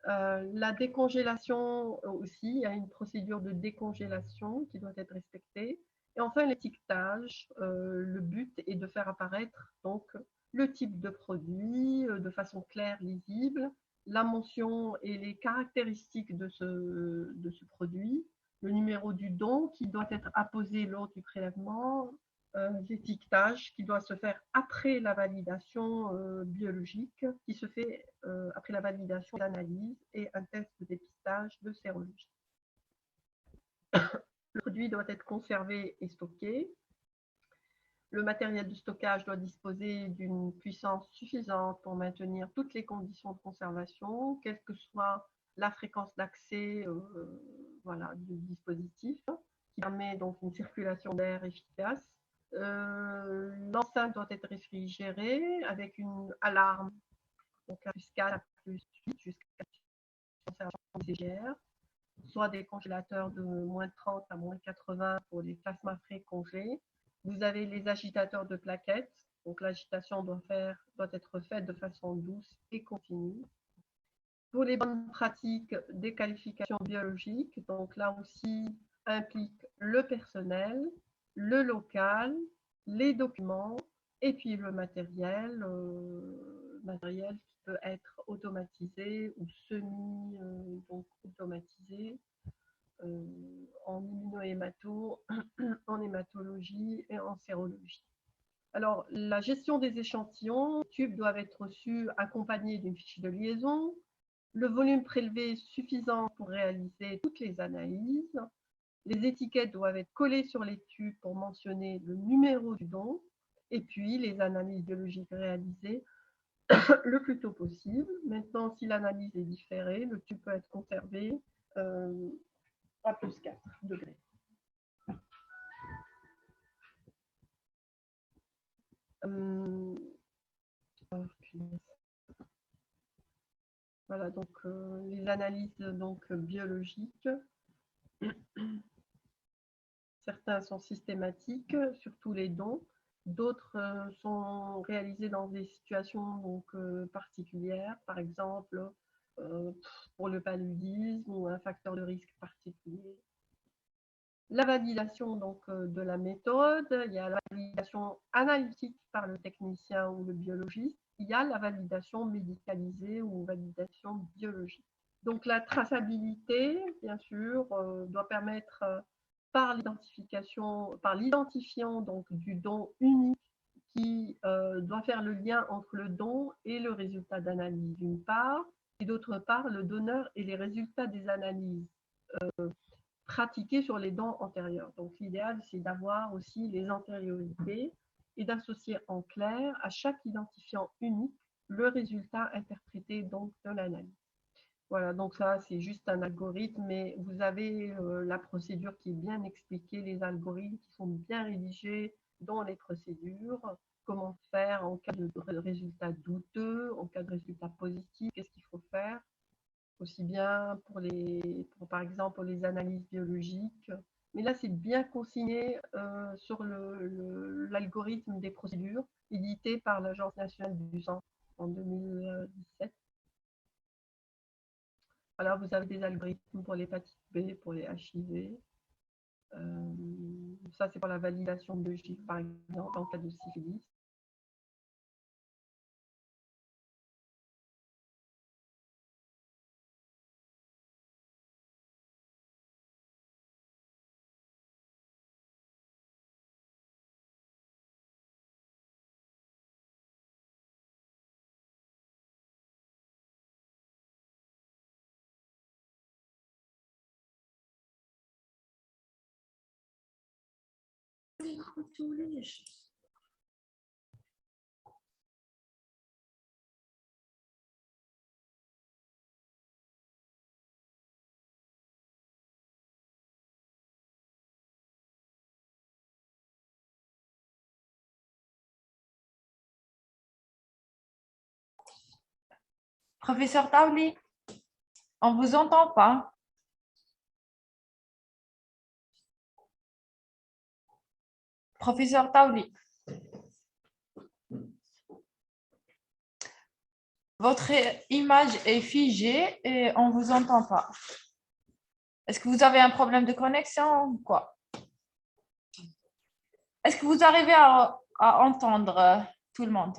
[SPEAKER 1] La décongélation aussi, il y a une procédure de décongélation qui doit être respectée. Et enfin, l'étiquetage, le but est de faire apparaître donc le type de produit de façon claire, lisible, la mention et les caractéristiques de ce produit, le numéro du don qui doit être apposé lors du prélèvement, l'étiquetage qui doit se faire après la validation biologique, qui se fait après la validation d'analyse et un test de dépistage de sérologie. Le produit doit être conservé et stocké. Le matériel de stockage doit disposer d'une puissance suffisante pour maintenir toutes les conditions de conservation, quelle que soit la fréquence d'accès voilà, du dispositif, qui permet donc une circulation d'air efficace. L'enceinte doit être réfrigérée avec une alarme, donc à plus 4, à plus 8, jusqu'à conservation CGR, soit des congélateurs de moins 30 à moins 80 pour les plasmas frais congelés. Vous avez les agitateurs de plaquettes, donc l'agitation doit être faite de façon douce et continue. Pour les bonnes pratiques des qualifications biologiques, donc là aussi implique le personnel, le local, les documents et puis le matériel qui peut être automatisé ou semi-automatisé en immunohémato, en hématologie et en sérologie. Alors, la gestion des échantillons, les tubes doivent être reçus accompagnés d'une fiche de liaison, le volume prélevé suffisant pour réaliser toutes les analyses. Les étiquettes doivent être collées sur les tubes pour mentionner le numéro du don. Et puis, les analyses biologiques réalisées le plus tôt possible. Maintenant, si l'analyse est différée, le tube peut être conservé à plus 4 degrés. Voilà, donc les analyses donc, biologiques. Certains sont systématiques, surtout les dons. D'autres sont réalisés dans des situations donc, particulières, par exemple pour le paludisme ou un facteur de risque particulier. la validation donc, de la méthode, il y a la validation analytique par le technicien ou le biologiste, il y a la validation médicalisée ou validation biologique. Donc la traçabilité, bien sûr, doit permettre par l'identification, par l'identifiant donc du don unique qui doit faire le lien entre le don et le résultat d'analyse d'une part, et d'autre part le donneur et les résultats des analyses pratiquées sur les dons antérieurs. Donc l'idéal, c'est d'avoir aussi les antériorités et d'associer en clair à chaque identifiant unique le résultat interprété donc de l'analyse. Voilà, donc ça, c'est juste un algorithme, mais vous avez la procédure qui est bien expliquée, les algorithmes qui sont bien rédigés dans les procédures, comment faire en cas de résultat douteux, en cas de résultat positif, qu'est-ce qu'il faut faire, aussi bien pour, par exemple, pour les analyses biologiques. Mais là, c'est bien consigné sur l'algorithme des procédures édité par l'Agence nationale du sang en 2017. Alors, vous avez des algorithmes pour l'hépatite B, pour les HIV. Ça, c'est pour la validation de chiffres, par exemple, en cas de syphilis.
[SPEAKER 4] Professeur Taouli, on ne vous entend pas. Professeur Taouli, votre image est figée et on ne vous entend pas. Est-ce que vous avez un problème de connexion ou quoi? Est-ce que vous arrivez à entendre tout le monde?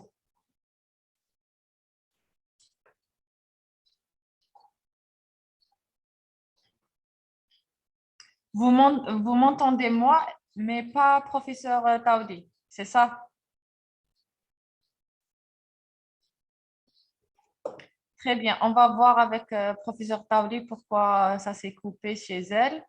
[SPEAKER 4] Vous m'entendez moi, mais pas professeur Taouli, c'est ça? Très bien, on va voir avec professeur Taouli pourquoi ça s'est coupé chez elle.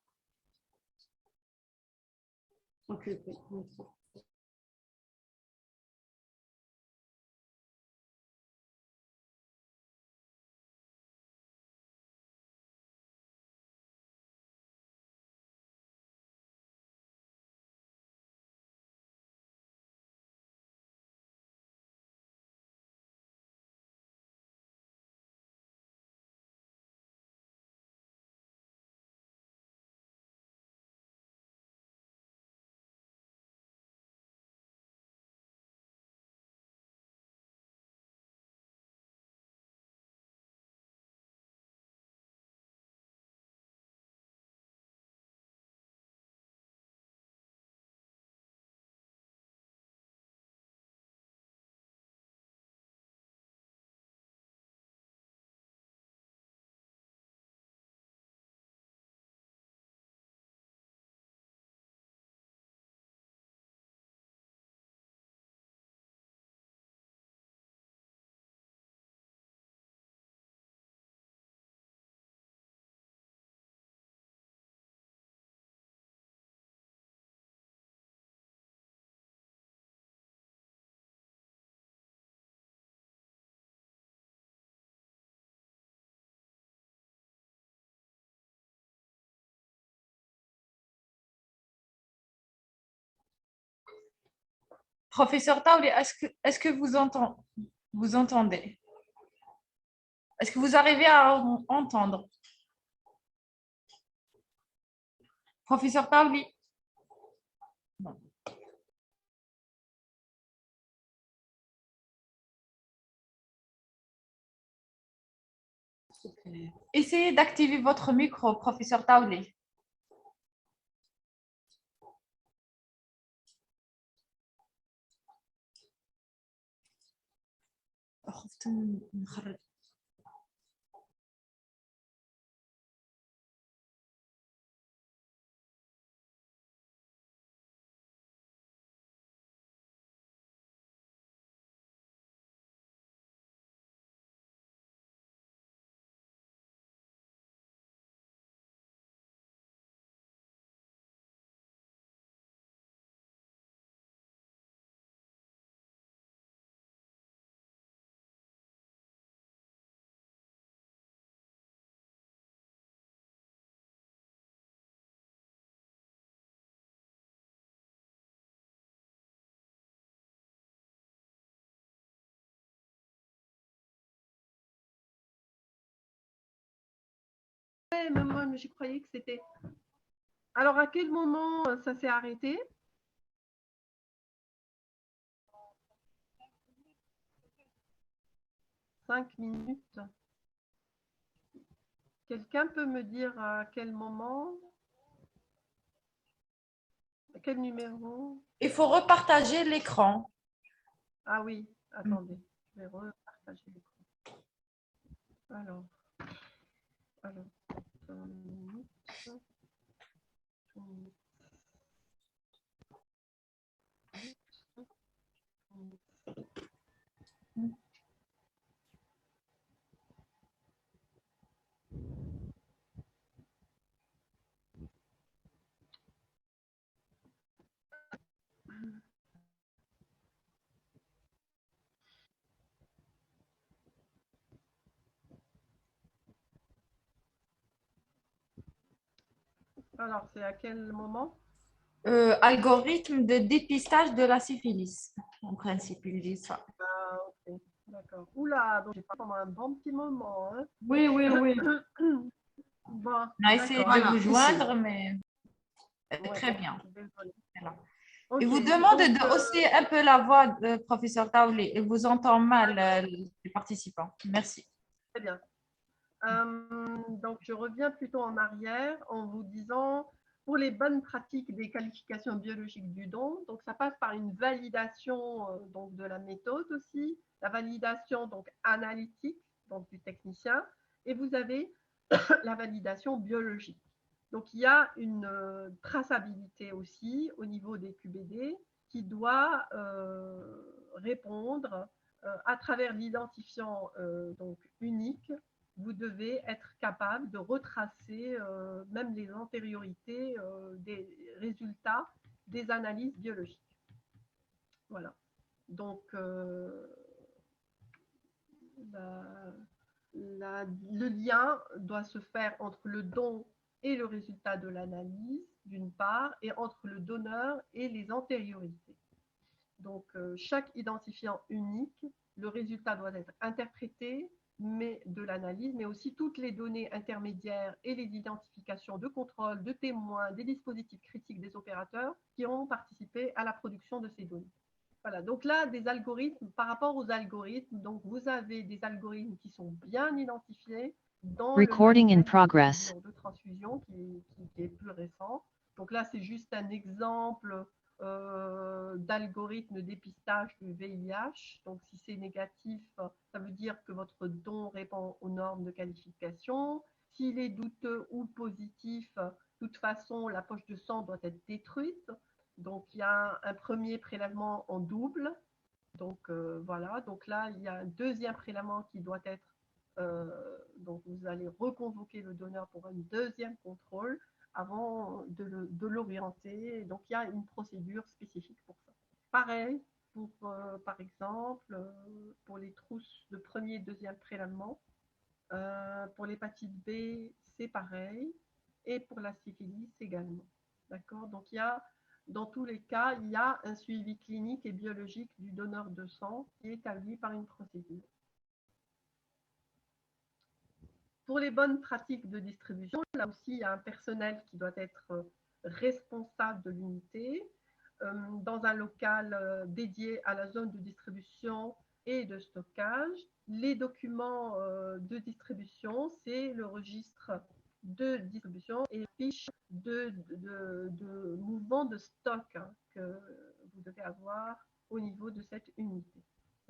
[SPEAKER 4] Professeur Taouli, est-ce que vous entendez? Est-ce que vous arrivez à entendre? Professeur Taouli? Non. Essayez d'activer votre micro, professeur Taouli. خفت نخرج.
[SPEAKER 1] Ouais, mais moi, j'y croyais que c'était. Alors, à quel moment ça s'est arrêté? Cinq minutes. Quelqu'un peut me dire à quel moment? À quel numéro?
[SPEAKER 4] Il faut repartager l'écran.
[SPEAKER 1] Ah oui, attendez, je vais repartager l'écran. Alors, alors, 5 minutes. 5 minutes. Alors, c'est à quel moment?
[SPEAKER 4] Algorithme de dépistage de la syphilis. En principe, il dit ça.
[SPEAKER 1] Ah, ok, d'accord. Oula, donc j'ai pas pendant un bon petit moment. Hein.
[SPEAKER 4] Oui, oui, oui.
[SPEAKER 1] Bon,
[SPEAKER 4] On a essayé
[SPEAKER 1] d'accord.
[SPEAKER 4] de vous joindre, mais
[SPEAKER 1] Ouais,
[SPEAKER 4] très bien.
[SPEAKER 1] désolée.
[SPEAKER 4] Voilà.
[SPEAKER 1] Ok,
[SPEAKER 4] Il vous demande
[SPEAKER 1] donc,
[SPEAKER 4] de hausser un peu la voix, professeur Taouli. Il vous entend mal, les participants. Merci.
[SPEAKER 1] très bien. Donc, je reviens plutôt en arrière en vous disant, pour les bonnes pratiques des qualifications biologiques du don, donc ça passe par une validation donc de la méthode aussi, la validation donc analytique donc du technicien, et vous avez la validation biologique. Donc, il y a une traçabilité aussi au niveau des QBD qui doit répondre à travers l'identifiant donc unique. Vous devez être capable de retracer même les antériorités des résultats des analyses biologiques. Voilà. Donc, le lien doit se faire entre le don et le résultat de l'analyse, d'une part, et entre le donneur et les antériorités. Donc, chaque identifiant unique, le résultat doit être interprété de l'analyse, mais aussi toutes les données intermédiaires et les identifications de contrôle, de témoins, des dispositifs critiques des opérateurs qui ont participé à la production de ces données. Voilà, donc là, des algorithmes, par rapport aux algorithmes, donc vous avez des algorithmes qui sont bien identifiés dans
[SPEAKER 5] Recording
[SPEAKER 1] le
[SPEAKER 5] in progress.
[SPEAKER 1] de transfusion qui est plus récent. Donc là, c'est juste un exemple d'algorithme dépistage du VIH. Donc si c'est négatif, ça veut dire que votre don répond aux normes de qualification. S'il est douteux ou positif, de toute façon, la poche de sang doit être détruite. Donc, il y a un premier prélèvement en double. Donc, voilà. Donc là, il y a un deuxième prélèvement qui doit être. Donc, vous allez reconvoquer le donneur pour un deuxième contrôle avant de l'orienter. Donc, il y a une procédure spécifique pour ça. Pareil, pour, par exemple, pour les trousses de premier et deuxième prélèvement. Pour l'hépatite B, c'est pareil. Et pour la syphilis également. D'accord? Donc, dans tous les cas, il y a un suivi clinique et biologique du donneur de sang qui est établi par une procédure. Pour les bonnes pratiques de distribution, là aussi, il y a un personnel qui doit être responsable de l'unité dans un local dédié à la zone de distribution et de stockage. Les documents de distribution, c'est le registre de distribution et fiche de mouvement de stock que vous devez avoir au niveau de cette unité.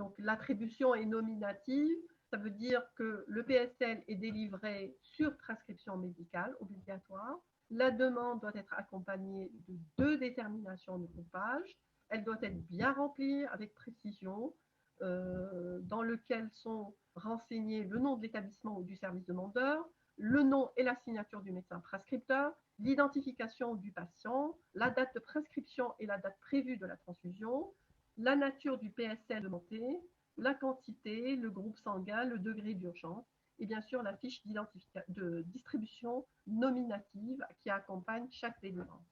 [SPEAKER 1] Donc, l'attribution est nominative. Ça veut dire que le PSL est délivré sur prescription médicale obligatoire. La demande doit être accompagnée de 2 déterminations de groupage. Elle doit être bien remplie avec précision, dans lequel sont renseignés le nom de l'établissement ou du service demandeur, le nom et la signature du médecin prescripteur, l'identification du patient, la date de prescription et la date prévue de la transfusion, la nature du PSL demandé, la quantité, le groupe sanguin, le degré d'urgence et bien sûr la fiche de distribution nominative qui accompagne chaque délivrance.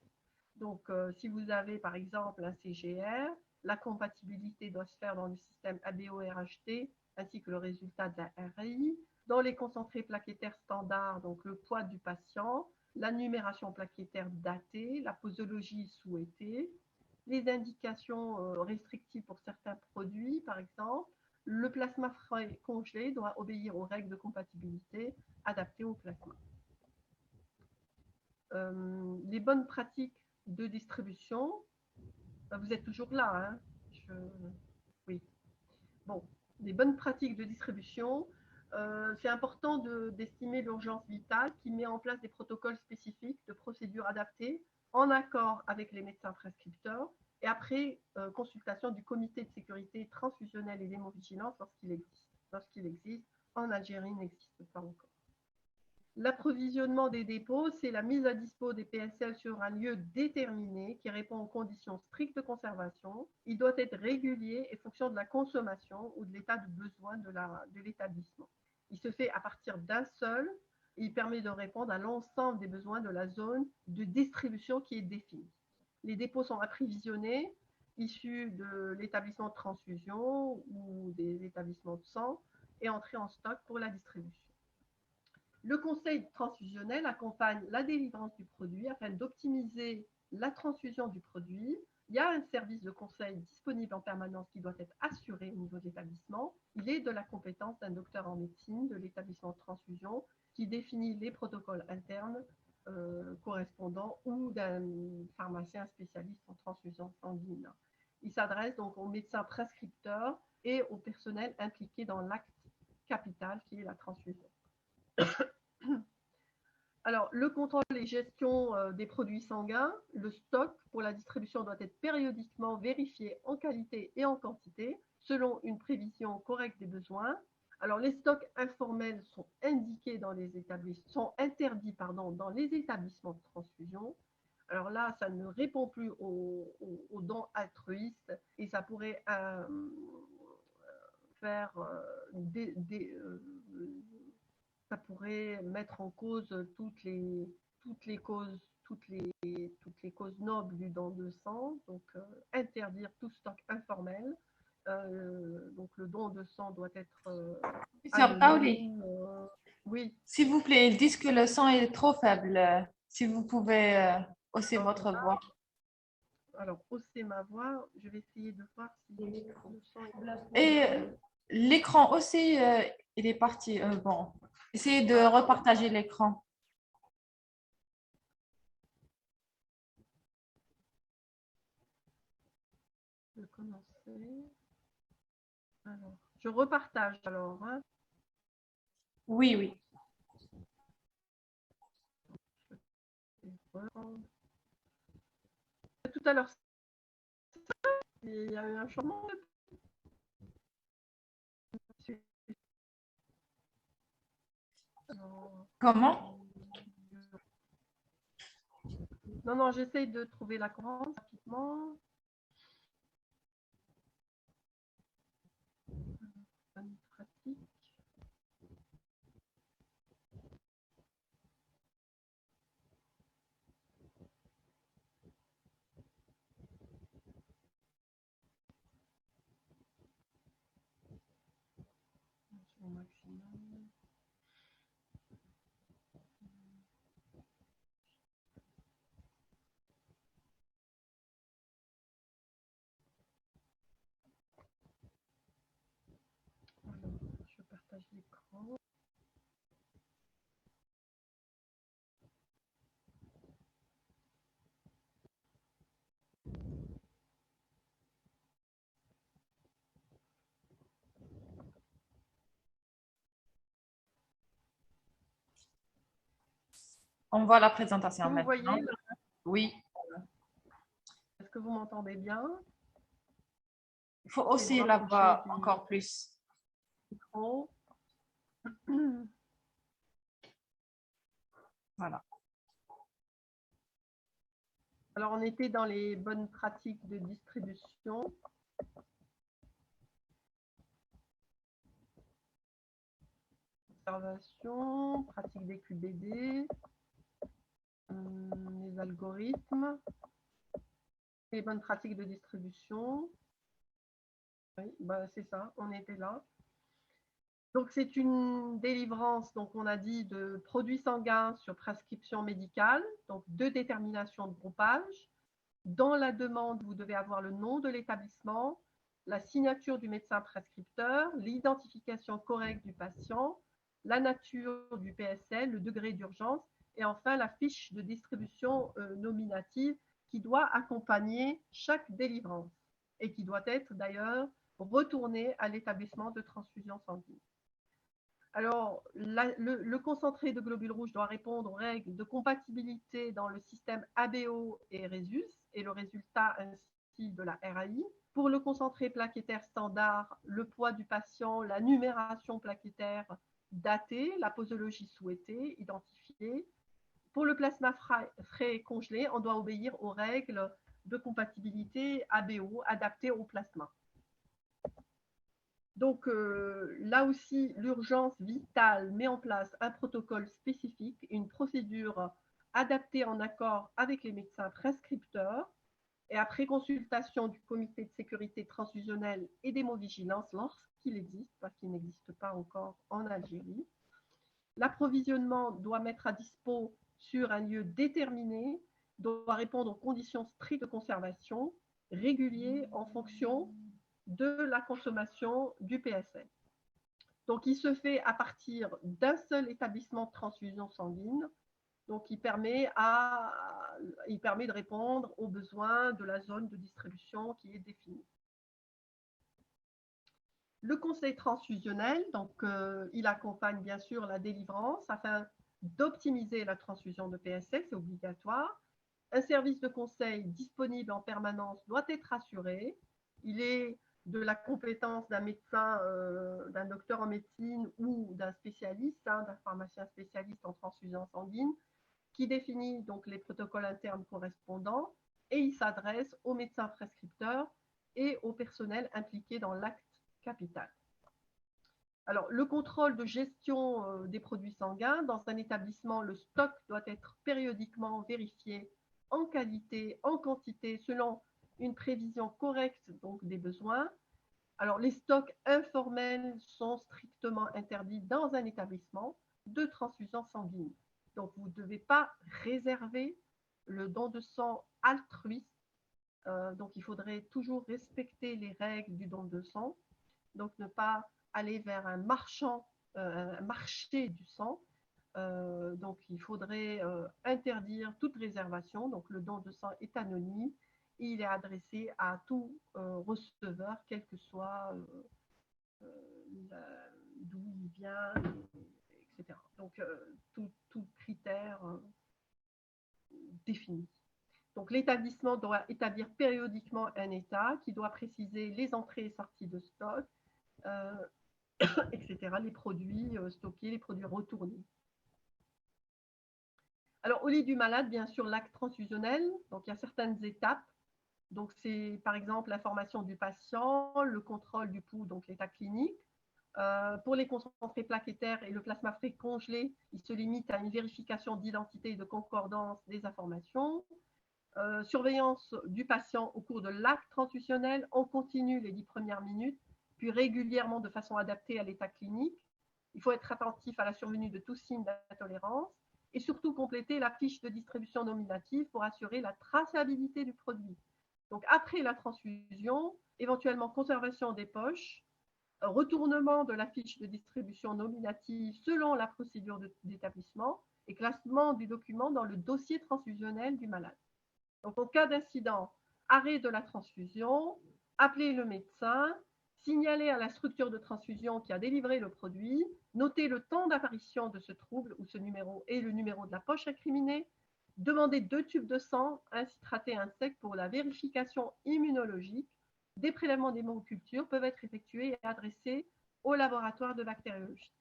[SPEAKER 1] Donc, si vous avez par exemple un CGR, la compatibilité doit se faire dans le système ABO-RHT ainsi que le résultat de la RI, dans les concentrés plaquettaires standards, donc le poids du patient, la numération plaquettaire datée, la posologie souhaitée, les indications restrictives pour certains produits, par exemple, le plasma frais congelé doit obéir aux règles de compatibilité adaptées au plasma. Les bonnes pratiques de distribution, vous êtes toujours là, hein? Oui. Bon, les bonnes pratiques de distribution, c'est important d'estimer l'urgence vitale qui met en place des protocoles spécifiques de procédures adaptées en accord avec les médecins prescripteurs et après consultation du comité de sécurité transfusionnelle et d'hémovigilance lorsqu'il existe. Lorsqu'il existe, en Algérie, il n'existe pas encore. L'approvisionnement des dépôts, c'est la mise à dispo des PSL sur un lieu déterminé qui répond aux conditions strictes de conservation. Il doit être régulier et fonction de la consommation ou de l'état de besoin de l'établissement. Il se fait à partir d'un seul et il permet de répondre à l'ensemble des besoins de la zone de distribution qui est définie. Les dépôts sont approvisionnés, issus de l'établissement de transfusion ou des établissements de sang et entrés en stock pour la distribution. Le conseil transfusionnel accompagne la délivrance du produit afin d'optimiser la transfusion du produit. Il y a un service de conseil disponible en permanence qui doit être assuré au niveau de l'établissement. Il est de la compétence d'un docteur en médecine de l'établissement de transfusion qui définit les protocoles internes correspondants ou d'un pharmacien spécialiste en transfusion sanguine. Il s'adresse donc aux médecins prescripteurs et au personnel impliqué dans l'acte capital qui est la transfusion. Alors, le contrôle et gestion des produits sanguins, le stock pour la distribution doit être périodiquement vérifié en qualité et en quantité selon une prévision correcte des besoins. Alors, les stocks informels sont indiqués dans les établissements, sont interdits dans les établissements de transfusion. Alors là, ça ne répond plus aux dons altruistes et ça pourrait faire ça pourrait mettre en cause toutes les causes nobles du don de sang, donc interdire tout stock informel. Donc le don de sang doit être
[SPEAKER 4] Sœur Pauli,
[SPEAKER 1] oui.
[SPEAKER 4] s'il vous plaît, ils disent que le sang est trop faible. Si vous pouvez hausser votre voix.
[SPEAKER 1] Alors, hausser ma voix, je vais essayer de voir si le son est...
[SPEAKER 4] Et l'écran aussi, il est parti. Bon, essayez de repartager l'écran.
[SPEAKER 1] Je vais commencer. Alors, je repartage alors. Hein.
[SPEAKER 4] Oui, oui.
[SPEAKER 1] Tout à l'heure, il y a eu un changement de...
[SPEAKER 4] Comment?
[SPEAKER 1] Non, j'essaye de trouver la commande rapidement. Pratique. Au maximum. Alors, je partage l'écran.
[SPEAKER 4] On voit la présentation
[SPEAKER 1] Vous
[SPEAKER 4] maintenant.
[SPEAKER 1] voyez,
[SPEAKER 4] Oui.
[SPEAKER 1] est-ce que vous m'entendez bien?
[SPEAKER 4] Il faut
[SPEAKER 1] Je vais
[SPEAKER 4] aussi
[SPEAKER 1] me
[SPEAKER 4] la
[SPEAKER 1] rapprocher
[SPEAKER 4] voix
[SPEAKER 1] du
[SPEAKER 4] encore plus.
[SPEAKER 1] micro.
[SPEAKER 4] Voilà.
[SPEAKER 1] Alors, on était dans les bonnes pratiques de distribution. Observation, pratique des QBD, les algorithmes, les bonnes pratiques de distribution. Oui, bah, c'est ça, on était là. Donc, c'est une délivrance, donc on a dit, de produits sanguins sur prescription médicale, donc de détermination de groupage. Dans la demande, vous devez avoir le nom de l'établissement, la signature du médecin prescripteur, l'identification correcte du patient, la nature du PSL, le degré d'urgence, et enfin la fiche de distribution nominative qui doit accompagner chaque délivrance et qui doit être d'ailleurs retournée à l'établissement de transfusion sanguine. Alors, le concentré de globules rouges doit répondre aux règles de compatibilité dans le système ABO et RESUS et le résultat ainsi de la RAI. Pour le concentré plaquettaire standard, le poids du patient, la numération plaquettaire datée, la posologie souhaitée, identifiée. Pour le plasma frais congelé, on doit obéir aux règles de compatibilité ABO adaptées au plasma. Donc là aussi, l'urgence vitale met en place un protocole spécifique, une procédure adaptée en accord avec les médecins prescripteurs et après consultation du comité de sécurité transfusionnelle et d'hémovigilance lorsqu'il existe, parce qu'il n'existe pas encore en Algérie. L'approvisionnement doit mettre à dispo sur un lieu déterminé, doit répondre aux conditions strictes de conservation, régulier en fonction de la consommation du PSL. Donc, il se fait à partir d'un seul établissement de transfusion sanguine. Donc, il permet de répondre aux besoins de la zone de distribution qui est définie. Le conseil transfusionnel, donc, il accompagne bien sûr la délivrance afin d'optimiser la transfusion de PSL, c'est obligatoire. Un service de conseil disponible en permanence doit être assuré. Il est de la compétence d'un médecin, d'un docteur en médecine ou d'un spécialiste, d'un pharmacien spécialiste en transfusion sanguine, qui définit donc les protocoles internes correspondants et il s'adresse aux médecins prescripteurs et au personnel impliqué dans l'acte capital. Alors, le contrôle de gestion des produits sanguins. Dans un établissement, le stock doit être périodiquement vérifié en qualité, en quantité, selon une prévision correcte donc, des besoins. Alors, les stocks informels sont strictement interdits dans un établissement de transfusion sanguine. Donc, vous ne devez pas réserver le don de sang altruiste. Donc, il faudrait toujours respecter les règles du don de sang. Donc, ne pas aller vers un marché du sang. Donc, il faudrait interdire toute réservation. Donc, le don de sang est anonyme et il est adressé à tout receveur, quel que soit d'où il vient, etc. Donc, tout critère défini. Donc, l'établissement doit établir périodiquement un état qui doit préciser les entrées et sorties de stock, etc., les produits stockés, les produits retournés. Alors, au lit du malade, bien sûr, l'acte transfusionnel, donc il y a certaines étapes. Donc, c'est par exemple l'information du patient, le contrôle du pouls, donc l'état clinique. Pour les concentrés plaquettaires et le plasma frais congelé, il se limite à une vérification d'identité et de concordance des informations. Surveillance du patient au cours de l'acte transfusionnel, on continue les 10 premières minutes, puis régulièrement de façon adaptée à l'état clinique. Il faut être attentif à la survenue de tout signe d'intolérance et surtout compléter la fiche de distribution nominative pour assurer la traçabilité du produit. Donc après la transfusion, éventuellement conservation des poches, retournement de la fiche de distribution nominative selon la procédure d'établissement et classement du document dans le dossier transfusionnel du malade. Donc, en cas d'incident, arrêt de la transfusion, appelez le médecin. Signaler à la structure de transfusion qui a délivré le produit, noter le temps d'apparition de ce trouble où ce numéro est le numéro de la poche incriminée, demander 2 tubes de sang, un citraté et un sec pour la vérification immunologique. Des prélèvements d'hémoculture peuvent être effectués et adressés au laboratoire de bactériologie.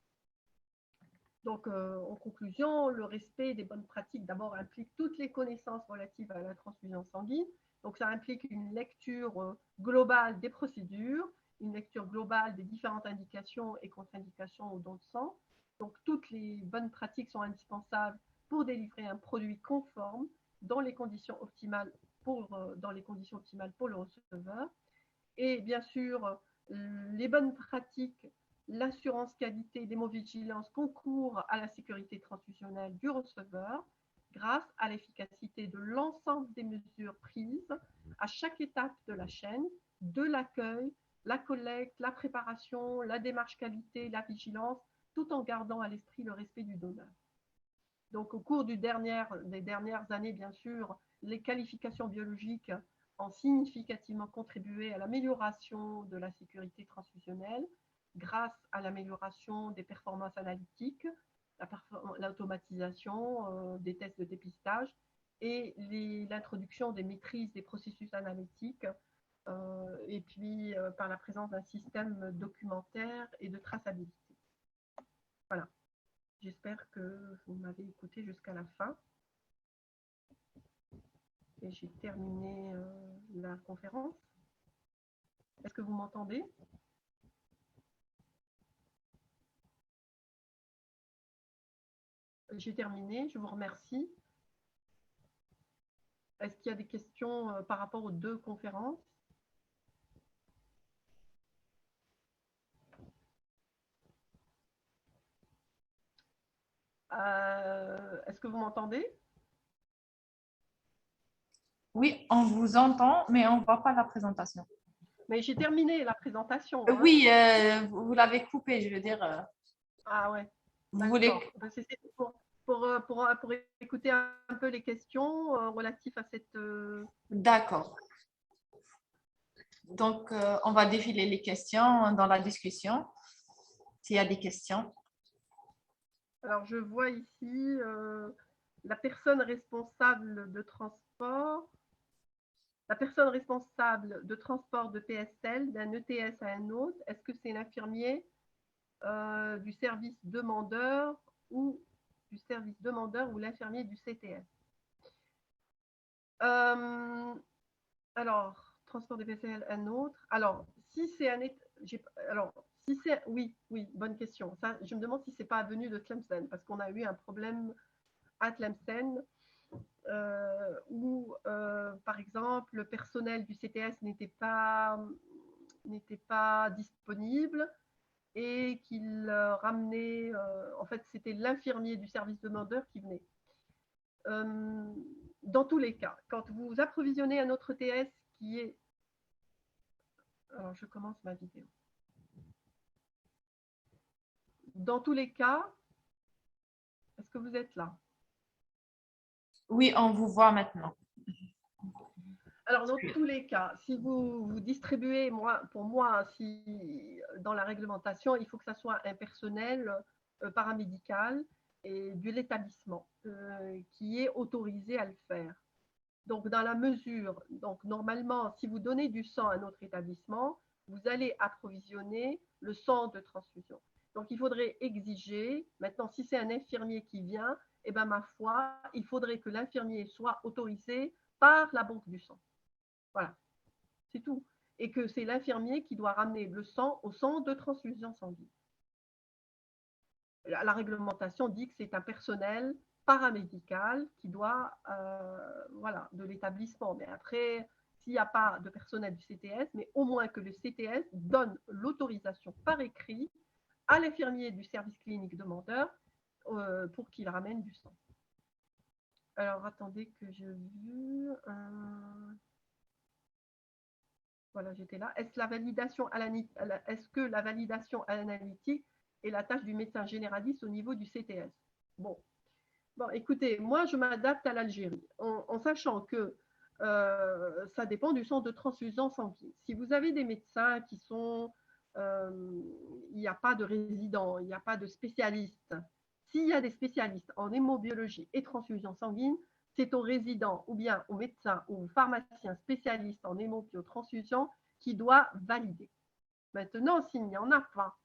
[SPEAKER 1] Donc, en conclusion, le respect des bonnes pratiques d'abord implique toutes les connaissances relatives à la transfusion sanguine. Donc, ça implique une lecture globale des procédures, une lecture globale des différentes indications et contre-indications au don de sang. Donc, toutes les bonnes pratiques sont indispensables pour délivrer un produit conforme dans les conditions optimales pour le receveur. Et bien sûr, les bonnes pratiques, l'assurance qualité, l'hémovigilance concourent à la sécurité transfusionnelle du receveur grâce à l'efficacité de l'ensemble des mesures prises à chaque étape de la chaîne, de l'accueil, la collecte, la préparation, la démarche qualité, la vigilance, tout en gardant à l'esprit le respect du donneur. Donc, au cours des dernières années, bien sûr, les qualifications biologiques ont significativement contribué à l'amélioration de la sécurité transfusionnelle grâce à l'amélioration des performances analytiques, l'automatisation des tests de dépistage et l'introduction des maîtrises des processus analytiques et puis par la présence d'un système documentaire et de traçabilité. Voilà. J'espère que vous m'avez écouté jusqu'à la fin. Et j'ai terminé la conférence. Est-ce que vous m'entendez? J'ai terminé, je vous remercie. Est-ce qu'il y a des questions par rapport aux 2 conférences? Est-ce que vous m'entendez?
[SPEAKER 4] Oui, on vous entend, mais on ne voit pas la présentation.
[SPEAKER 1] Mais j'ai terminé la présentation. Hein.
[SPEAKER 4] Oui, vous l'avez coupée, je veux dire.
[SPEAKER 1] Ah ouais.
[SPEAKER 4] Vous voulez...
[SPEAKER 1] C'était pour écouter un peu les questions relatives à cette...
[SPEAKER 4] D'accord. Donc, on va défiler les questions dans la discussion, s'il y a des questions.
[SPEAKER 1] Alors, je vois ici la personne responsable de transport. La personne responsable de transport de PSL d'un ETS à un autre, est-ce que c'est l'infirmier du service demandeur ou l'infirmier du CTS? Alors, transport de PSL à un autre. Alors, si c'est oui, bonne question. Ça, je me demande si c'est pas venu de Tlemcen parce qu'on a eu un problème à Tlemcen. Où, par exemple, le personnel du CTS n'était pas disponible et qu'il ramenait, en fait, c'était l'infirmier du service demandeur qui venait. Dans tous les cas, quand vous approvisionnez un autre TS qui est... Alors, je commence ma vidéo. Dans tous les cas, est-ce que vous êtes là?
[SPEAKER 4] Oui, on vous voit maintenant.
[SPEAKER 1] Alors, dans tous les cas, si vous distribuez, pour moi, si dans la réglementation, il faut que ça soit un personnel paramédical et de l'établissement qui est autorisé à le faire. Donc, dans la mesure, donc normalement, si vous donnez du sang à notre établissement, vous allez approvisionner le sang de transfusion. Donc, il faudrait exiger, maintenant, si c'est un infirmier qui vient, eh ben, ma foi, il faudrait que l'infirmier soit autorisé par la banque du sang. Voilà, c'est tout. Et que c'est l'infirmier qui doit ramener le sang au centre de transfusion sanguine. La réglementation dit que c'est un personnel paramédical qui doit, voilà, de l'établissement. Mais après, s'il n'y a pas de personnel du CTS, mais au moins que le CTS donne l'autorisation par écrit à l'infirmier du service clinique demandeur pour qu'il ramène du sang. Alors, attendez que je vu... Voilà, j'étais là. Est-ce que la validation analytique est la tâche du médecin généraliste au niveau du CTS? Bon, écoutez, moi, je m'adapte à l'Algérie en sachant que ça dépend du centre de transfusion sanguine. Si vous avez des médecins qui sont il n'y a pas de résident, il n'y a pas de spécialiste. S'il y a des spécialistes en hémobiologie et transfusion sanguine, c'est aux résidents ou bien aux médecins ou aux pharmaciens spécialistes en hémobiotransfusion qui doit valider. Maintenant, s'il n'y en a pas,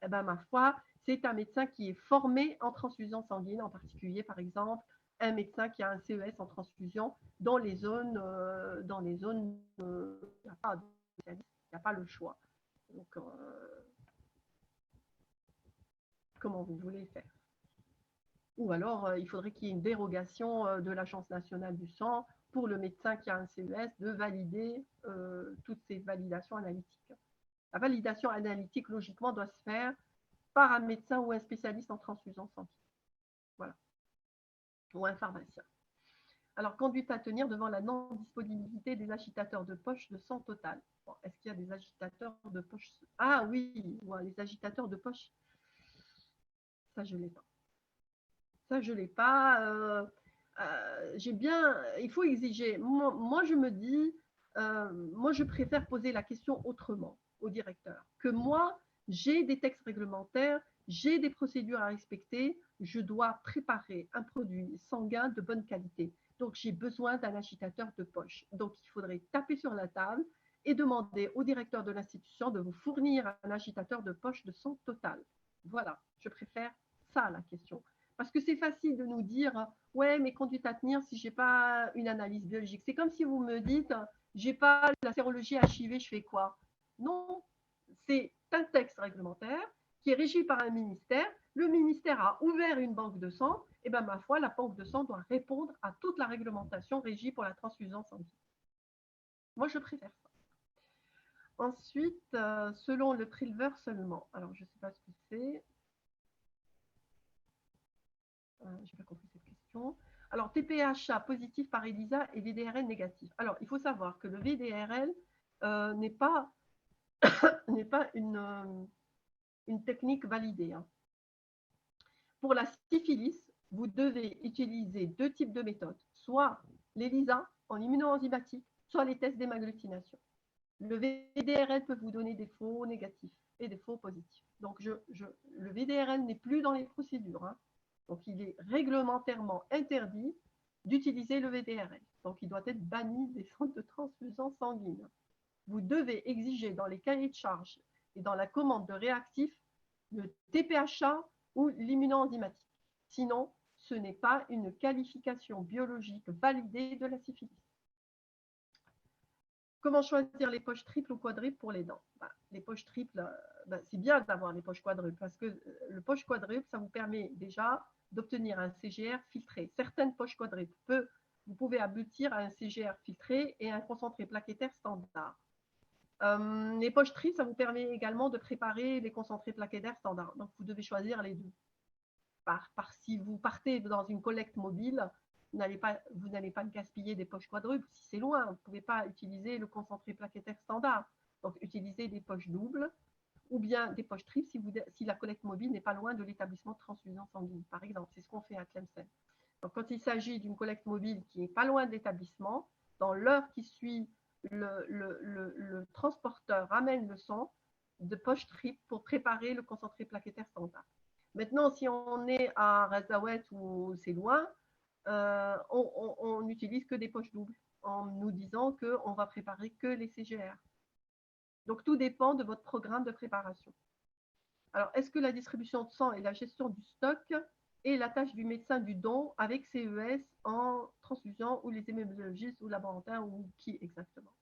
[SPEAKER 1] eh ben, ma foi, c'est un médecin qui est formé en transfusion sanguine, en particulier, par exemple, un médecin qui a un CES en transfusion dans les zones où il n'y a pas de spécialiste, il n'y a pas le choix. Donc, comment vous voulez faire? Ou alors, il faudrait qu'il y ait une dérogation de l'Agence nationale du sang pour le médecin qui a un CES de valider toutes ces validations analytiques. La validation analytique, logiquement, doit se faire par un médecin ou un spécialiste en transfusion sanguine. Voilà. Ou un pharmacien. Alors, conduite à tenir devant la non-disponibilité des agitateurs de poche de sang total. Bon, est-ce qu'il y a des agitateurs de poche? Ah oui, ouais, les agitateurs de poche. Ça, je ne l'ai pas. Ça, je ne l'ai pas. Il faut exiger. Moi, je me dis, moi, je préfère poser la question autrement au directeur. Que moi, j'ai des textes réglementaires, j'ai des procédures à respecter, je dois préparer un produit sanguin de bonne qualité. Donc, j'ai besoin d'un agitateur de poche. Donc, il faudrait taper sur la table et demander au directeur de l'institution de vous fournir un agitateur de poche de sang total. Voilà, je préfère ça la question. Parce que c'est facile de nous dire, ouais, mais conduite à tenir si je n'ai pas une analyse biologique. C'est comme si vous me dites, j'ai pas la sérologie HIV, je fais quoi? Non, c'est un texte réglementaire qui est régi par un ministère. Le ministère a ouvert une banque de sang. Et bien, ma foi, la banque de sang doit répondre à toute la réglementation régie pour la transfusion sanguine. Moi, je préfère ça. Ensuite, selon le préleveur seulement. Alors, je ne sais pas ce que c'est. Je n'ai pas compris cette question. Alors, TPHA positif par ELISA et VDRL négatif. Alors, il faut savoir que le VDRL n'est pas une technique validée. Hein. Pour la syphilis, vous devez utiliser deux types de méthodes, soit l'ELISA en immunoenzymatique, soit les tests d'hémagglutination. Le VDRL peut vous donner des faux négatifs et des faux positifs. Donc, le VDRL n'est plus dans les procédures. Hein. Donc, il est réglementairement interdit d'utiliser le VDRL. Donc, il doit être banni des centres de transfusion sanguine. Vous devez exiger dans les cahiers de charges et dans la commande de réactifs le TPHA ou l'immunoenzymatique. Sinon, ce n'est pas une qualification biologique validée de la syphilis. Comment choisir les poches triples ou quadruples pour les dents? Les poches triples, c'est bien d'avoir les poches quadruples parce que le poche quadruple, ça vous permet déjà d'obtenir un CGR filtré. Certaines poches quadruples, vous pouvez aboutir à un CGR filtré et un concentré plaquettaire standard. Les poches triples, ça vous permet également de préparer les concentrés plaquettaires standards. Donc, vous devez choisir les deux. Si vous partez dans une collecte mobile, vous n'allez pas gaspiller des poches quadruples. Si c'est loin, vous ne pouvez pas utiliser le concentré plaquettaire standard. Donc, utilisez des poches doubles ou bien des poches triples si la collecte mobile n'est pas loin de l'établissement de transfusion sanguine, par exemple. C'est ce qu'on fait à Tlemcen. Donc, quand il s'agit d'une collecte mobile qui n'est pas loin de l'établissement, dans l'heure qui suit, le transporteur ramène le sang de poche triple pour préparer le concentré plaquettaire standard. Maintenant, si on est à Razawet ou c'est loin, on n'utilise que des poches doubles en nous disant qu'on va préparer que les CGR. Donc, tout dépend de votre programme de préparation. Alors, est-ce que la distribution de sang et la gestion du stock est la tâche du médecin du don avec CES en transfusion ou les hémologistes ou laborantins ou qui exactement?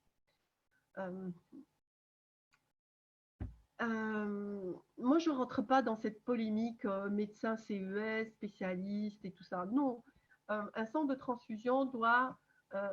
[SPEAKER 1] Moi, je ne rentre pas dans cette polémique médecin CES, spécialiste et tout ça. Non, un centre de transfusion doit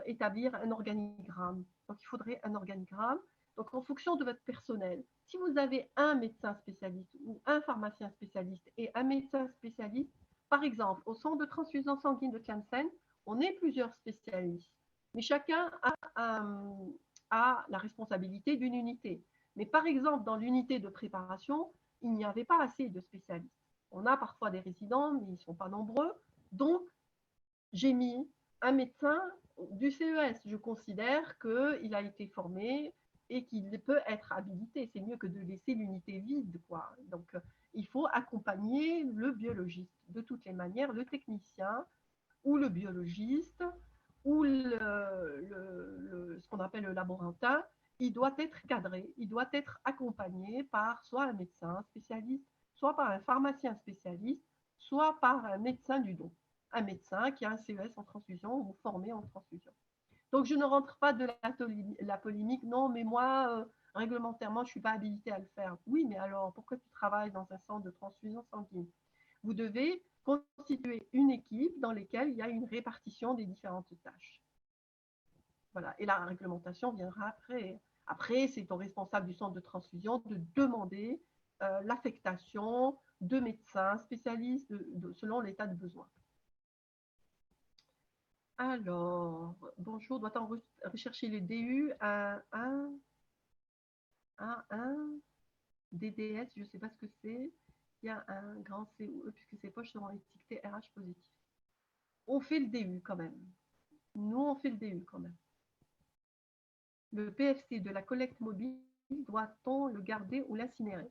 [SPEAKER 1] établir un organigramme. Donc, il faudrait un organigramme. Donc, en fonction de votre personnel, si vous avez un médecin spécialiste ou un pharmacien spécialiste et un médecin spécialiste, par exemple, au centre de transfusion sanguine de Tlemcen, on est plusieurs spécialistes, mais chacun a la responsabilité d'une unité. Mais par exemple, dans l'unité de préparation, il n'y avait pas assez de spécialistes. On a parfois des résidents, mais ils ne sont pas nombreux. Donc, j'ai mis un médecin du CES. Je considère qu'il a été formé et qu'il peut être habilité. C'est mieux que de laisser l'unité vide, quoi. Donc, il faut accompagner le biologiste. De toutes les manières, le technicien ou le biologiste ou ce qu'on appelle le laborantin, il doit être cadré, il doit être accompagné par soit un médecin spécialiste, soit par un pharmacien spécialiste, soit par un médecin du don, un médecin qui a un CES en transfusion ou formé en transfusion. Donc, je ne rentre pas de la polémique. Non, mais moi, réglementairement, je ne suis pas habilitée à le faire. Oui, mais alors, pourquoi tu travailles dans un centre de transfusion sanguine? Vous devez constituer une équipe dans laquelle il y a une répartition des différentes tâches. Voilà. Et la réglementation viendra après. Après, c'est au responsable du centre de transfusion de demander l'affectation de médecins spécialistes selon l'état de besoin. Alors, bonjour, doit-on rechercher le DU à un DDS, je ne sais pas ce que c'est. Il y a un grand COE puisque ces poches seront étiquetées RH positif. On fait le DU quand même. Nous, on fait le DU quand même. Le PFC de la collecte mobile, doit-on le garder ou l'incinérer?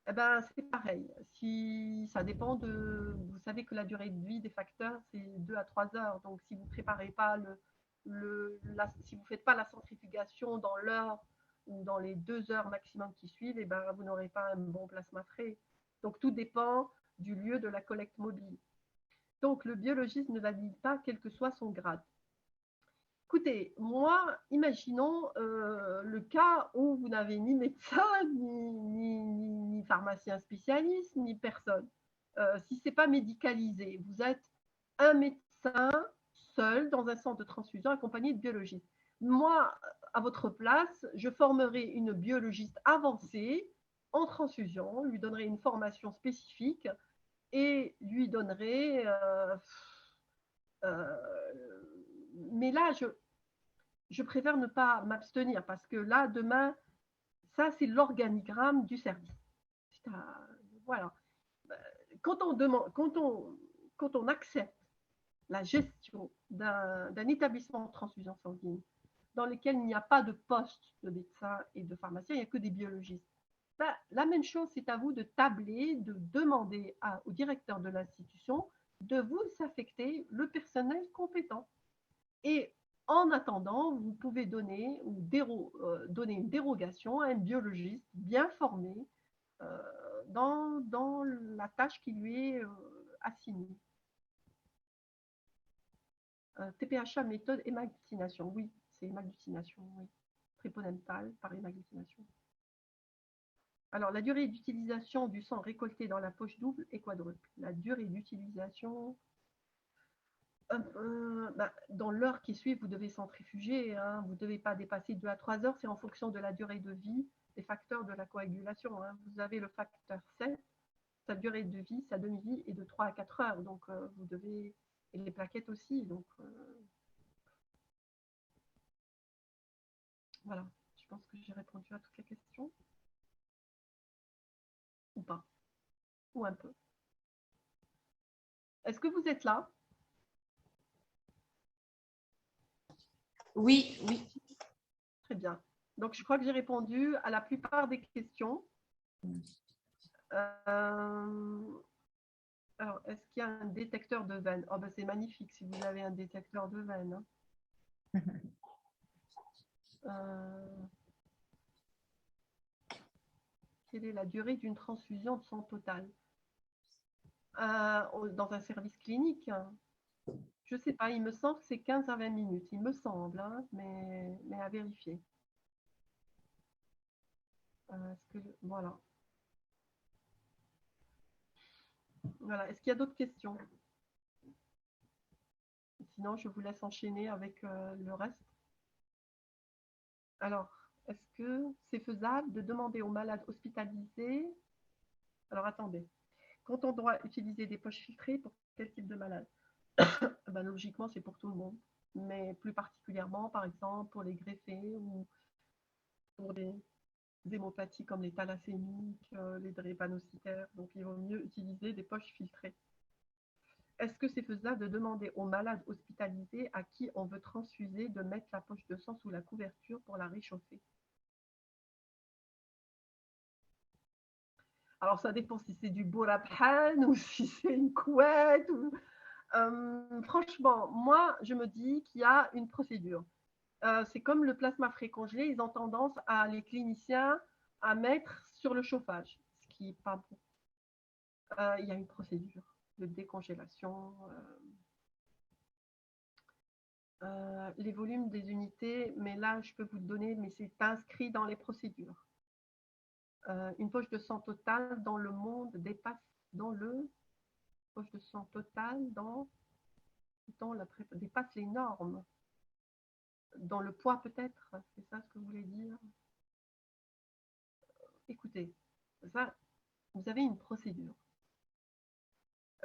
[SPEAKER 1] Eh ben, c'est pareil. Si ça dépend de. Vous savez que la durée de vie des facteurs, c'est 2 à 3 heures. Donc, si vous ne préparez pas si vous ne faites pas la centrifugation dans l'heure ou dans les 2 heures maximum qui suivent, eh ben, vous n'aurez pas un bon plasma frais. Donc, tout dépend du lieu de la collecte mobile. Donc, le biologiste ne valide pas quel que soit son grade. Écoutez, moi, imaginons le cas où vous n'avez ni médecin, ni pharmacien spécialiste, ni personne. Si ce n'est pas médicalisé, vous êtes un médecin seul dans un centre de transfusion accompagné de biologistes. Moi, à votre place, je formerai une biologiste avancée en transfusion, lui donnerai une formation spécifique et lui donnerai... mais là, je préfère ne pas m'abstenir parce que là, demain, ça, c'est l'organigramme du service. Voilà. Quand on accepte la gestion d'un établissement de transfusion sanguine dans lequel il n'y a pas de poste de médecin et de pharmacien, il n'y a que des biologistes. La même chose, c'est à vous de tabler, de demander au directeur de l'institution de vous affecter le personnel compétent. Et en attendant, vous pouvez donner une dérogation à un biologiste bien formé dans la tâche qui lui est assignée. TPHA méthode hémagglutination. Oui, c'est hémagglutination, oui. Triponental par hémagglutination. Alors, la durée d'utilisation du sang récolté dans la poche double est quadruple. La durée d'utilisation, dans l'heure qui suit, vous devez centrifuger. Hein. Vous ne devez pas dépasser 2 à 3 heures. C'est en fonction de la durée de vie des facteurs de la coagulation. Hein. Vous avez le facteur 7, sa durée de vie, sa demi-vie est de 3 à 4 heures. Donc, vous devez... Et les plaquettes aussi. Donc, voilà. Je pense que j'ai répondu à toutes les questions. Ou pas. Ou un peu. Est-ce que vous êtes là?
[SPEAKER 4] Oui, oui.
[SPEAKER 1] Très bien. Donc, je crois que j'ai répondu à la plupart des questions. Alors, est-ce qu'il y a un détecteur de veine? Oh, ben, c'est magnifique si vous avez un détecteur de veine. Quelle est la durée d'une transfusion de sang total? Dans un service clinique? Je ne sais pas, il me semble que c'est 15 à 20 minutes. Il me semble, hein, mais à vérifier. Voilà. Voilà. Est-ce qu'il y a d'autres questions? Sinon, je vous laisse enchaîner avec le reste. Alors, est-ce que c'est faisable de demander aux malades hospitalisés? Alors, attendez. Quand on doit utiliser des poches filtrées, pour quel type de malade? Ben, logiquement, c'est pour tout le monde. Mais plus particulièrement, par exemple, pour les greffés ou pour des hémopathies comme les thalassémiques, les drépanocytaires. Donc, il vaut mieux utiliser des poches filtrées. Est-ce que c'est faisable de demander aux malades hospitalisés à qui on veut transfuser de mettre la poche de sang sous la couverture pour la réchauffer? Alors, ça dépend si c'est du Bourabhan ou si c'est une couette. Franchement, moi, je me dis qu'il y a une procédure. C'est comme le plasma frais congelé, ils ont tendance les cliniciens à mettre sur le chauffage, ce qui n'est pas bon. Il y a une procédure de décongélation. Les volumes des unités, mais là, je peux vous le donner, mais c'est inscrit dans les procédures. Une poche de sang totale dans le monde dépasse poche de sang totale dépasse les normes. Dans le poids peut-être, c'est ça ce que vous voulez dire? Écoutez, ça, vous avez une procédure.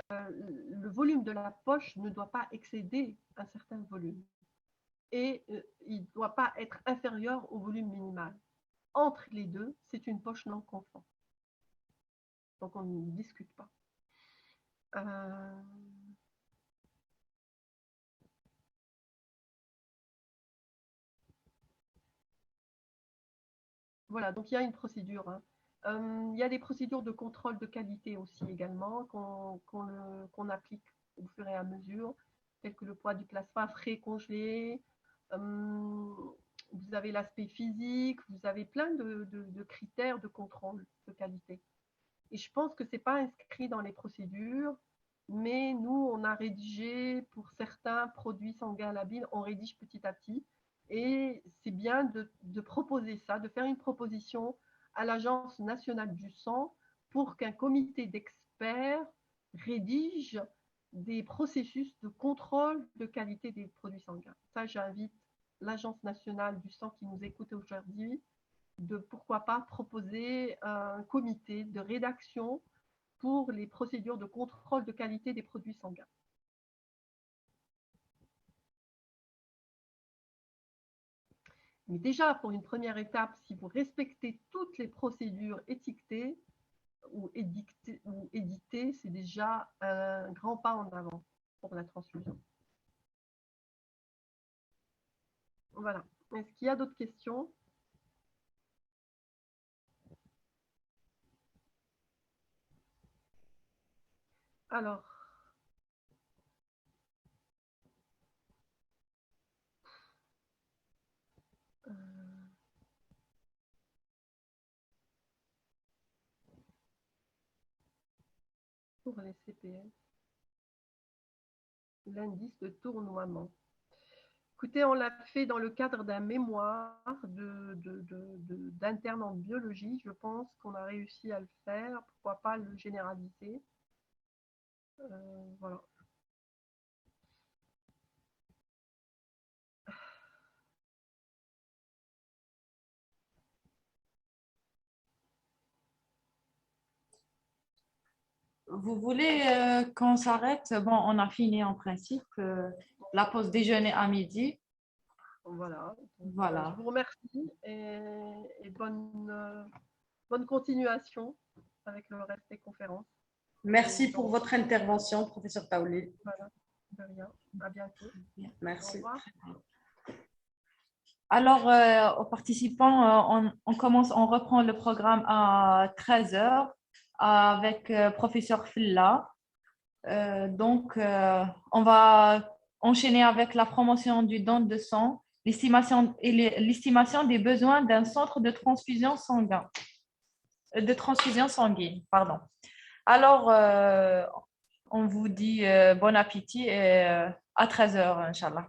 [SPEAKER 1] Le volume de la poche ne doit pas excéder un certain volume et il ne doit pas être inférieur au volume minimal. Entre les deux, c'est une poche non conforme. Donc on ne discute pas. Voilà, donc il y a une procédure. Il y a des procédures de contrôle de qualité aussi également qu'on applique au fur et à mesure, telles que le poids du plasma frais congelé. Vous avez l'aspect physique, vous avez plein de critères de contrôle de qualité. Et je pense que ce n'est pas inscrit dans les procédures, mais nous, on a rédigé pour certains produits sanguins labiles, on rédige petit à petit. Et c'est bien de proposer ça, de faire une proposition à l'Agence nationale du sang pour qu'un comité d'experts rédige des processus de contrôle de qualité des produits sanguins. Ça, j'invite l'Agence nationale du sang qui nous écoute aujourd'hui de pourquoi pas proposer un comité de rédaction pour les procédures de contrôle de qualité des produits sanguins. Mais déjà, pour une première étape, si vous respectez toutes les procédures étiquetées ou éditées, c'est déjà un grand pas en avant pour la transfusion. Voilà. Est-ce qu'il y a d'autres questions? Alors, pour les CPS, l'indice de tournoiement. Écoutez, on l'a fait dans le cadre d'un mémoire d'interne en biologie. Je pense qu'on a réussi à le faire. Pourquoi pas le généraliser? Voilà.
[SPEAKER 4] Vous voulez qu'on s'arrête? Bon, on a fini en principe la pause déjeuner à midi.
[SPEAKER 1] Voilà. Donc,
[SPEAKER 4] Voilà.
[SPEAKER 1] je vous remercie et bonne continuation avec le reste des conférences.
[SPEAKER 5] Merci pour votre intervention, professeur Taouli.
[SPEAKER 1] Voilà, de rien. À bientôt.
[SPEAKER 5] Merci.
[SPEAKER 1] Au revoir.
[SPEAKER 4] Alors, aux participants, on reprend le programme à 13h avec professeur Filla. Donc, on va enchaîner avec la promotion du don de sang, l'estimation des besoins d'un centre de transfusion sanguine. Pardon. Alors, on vous dit bon appétit et à 13h, Inch'Allah.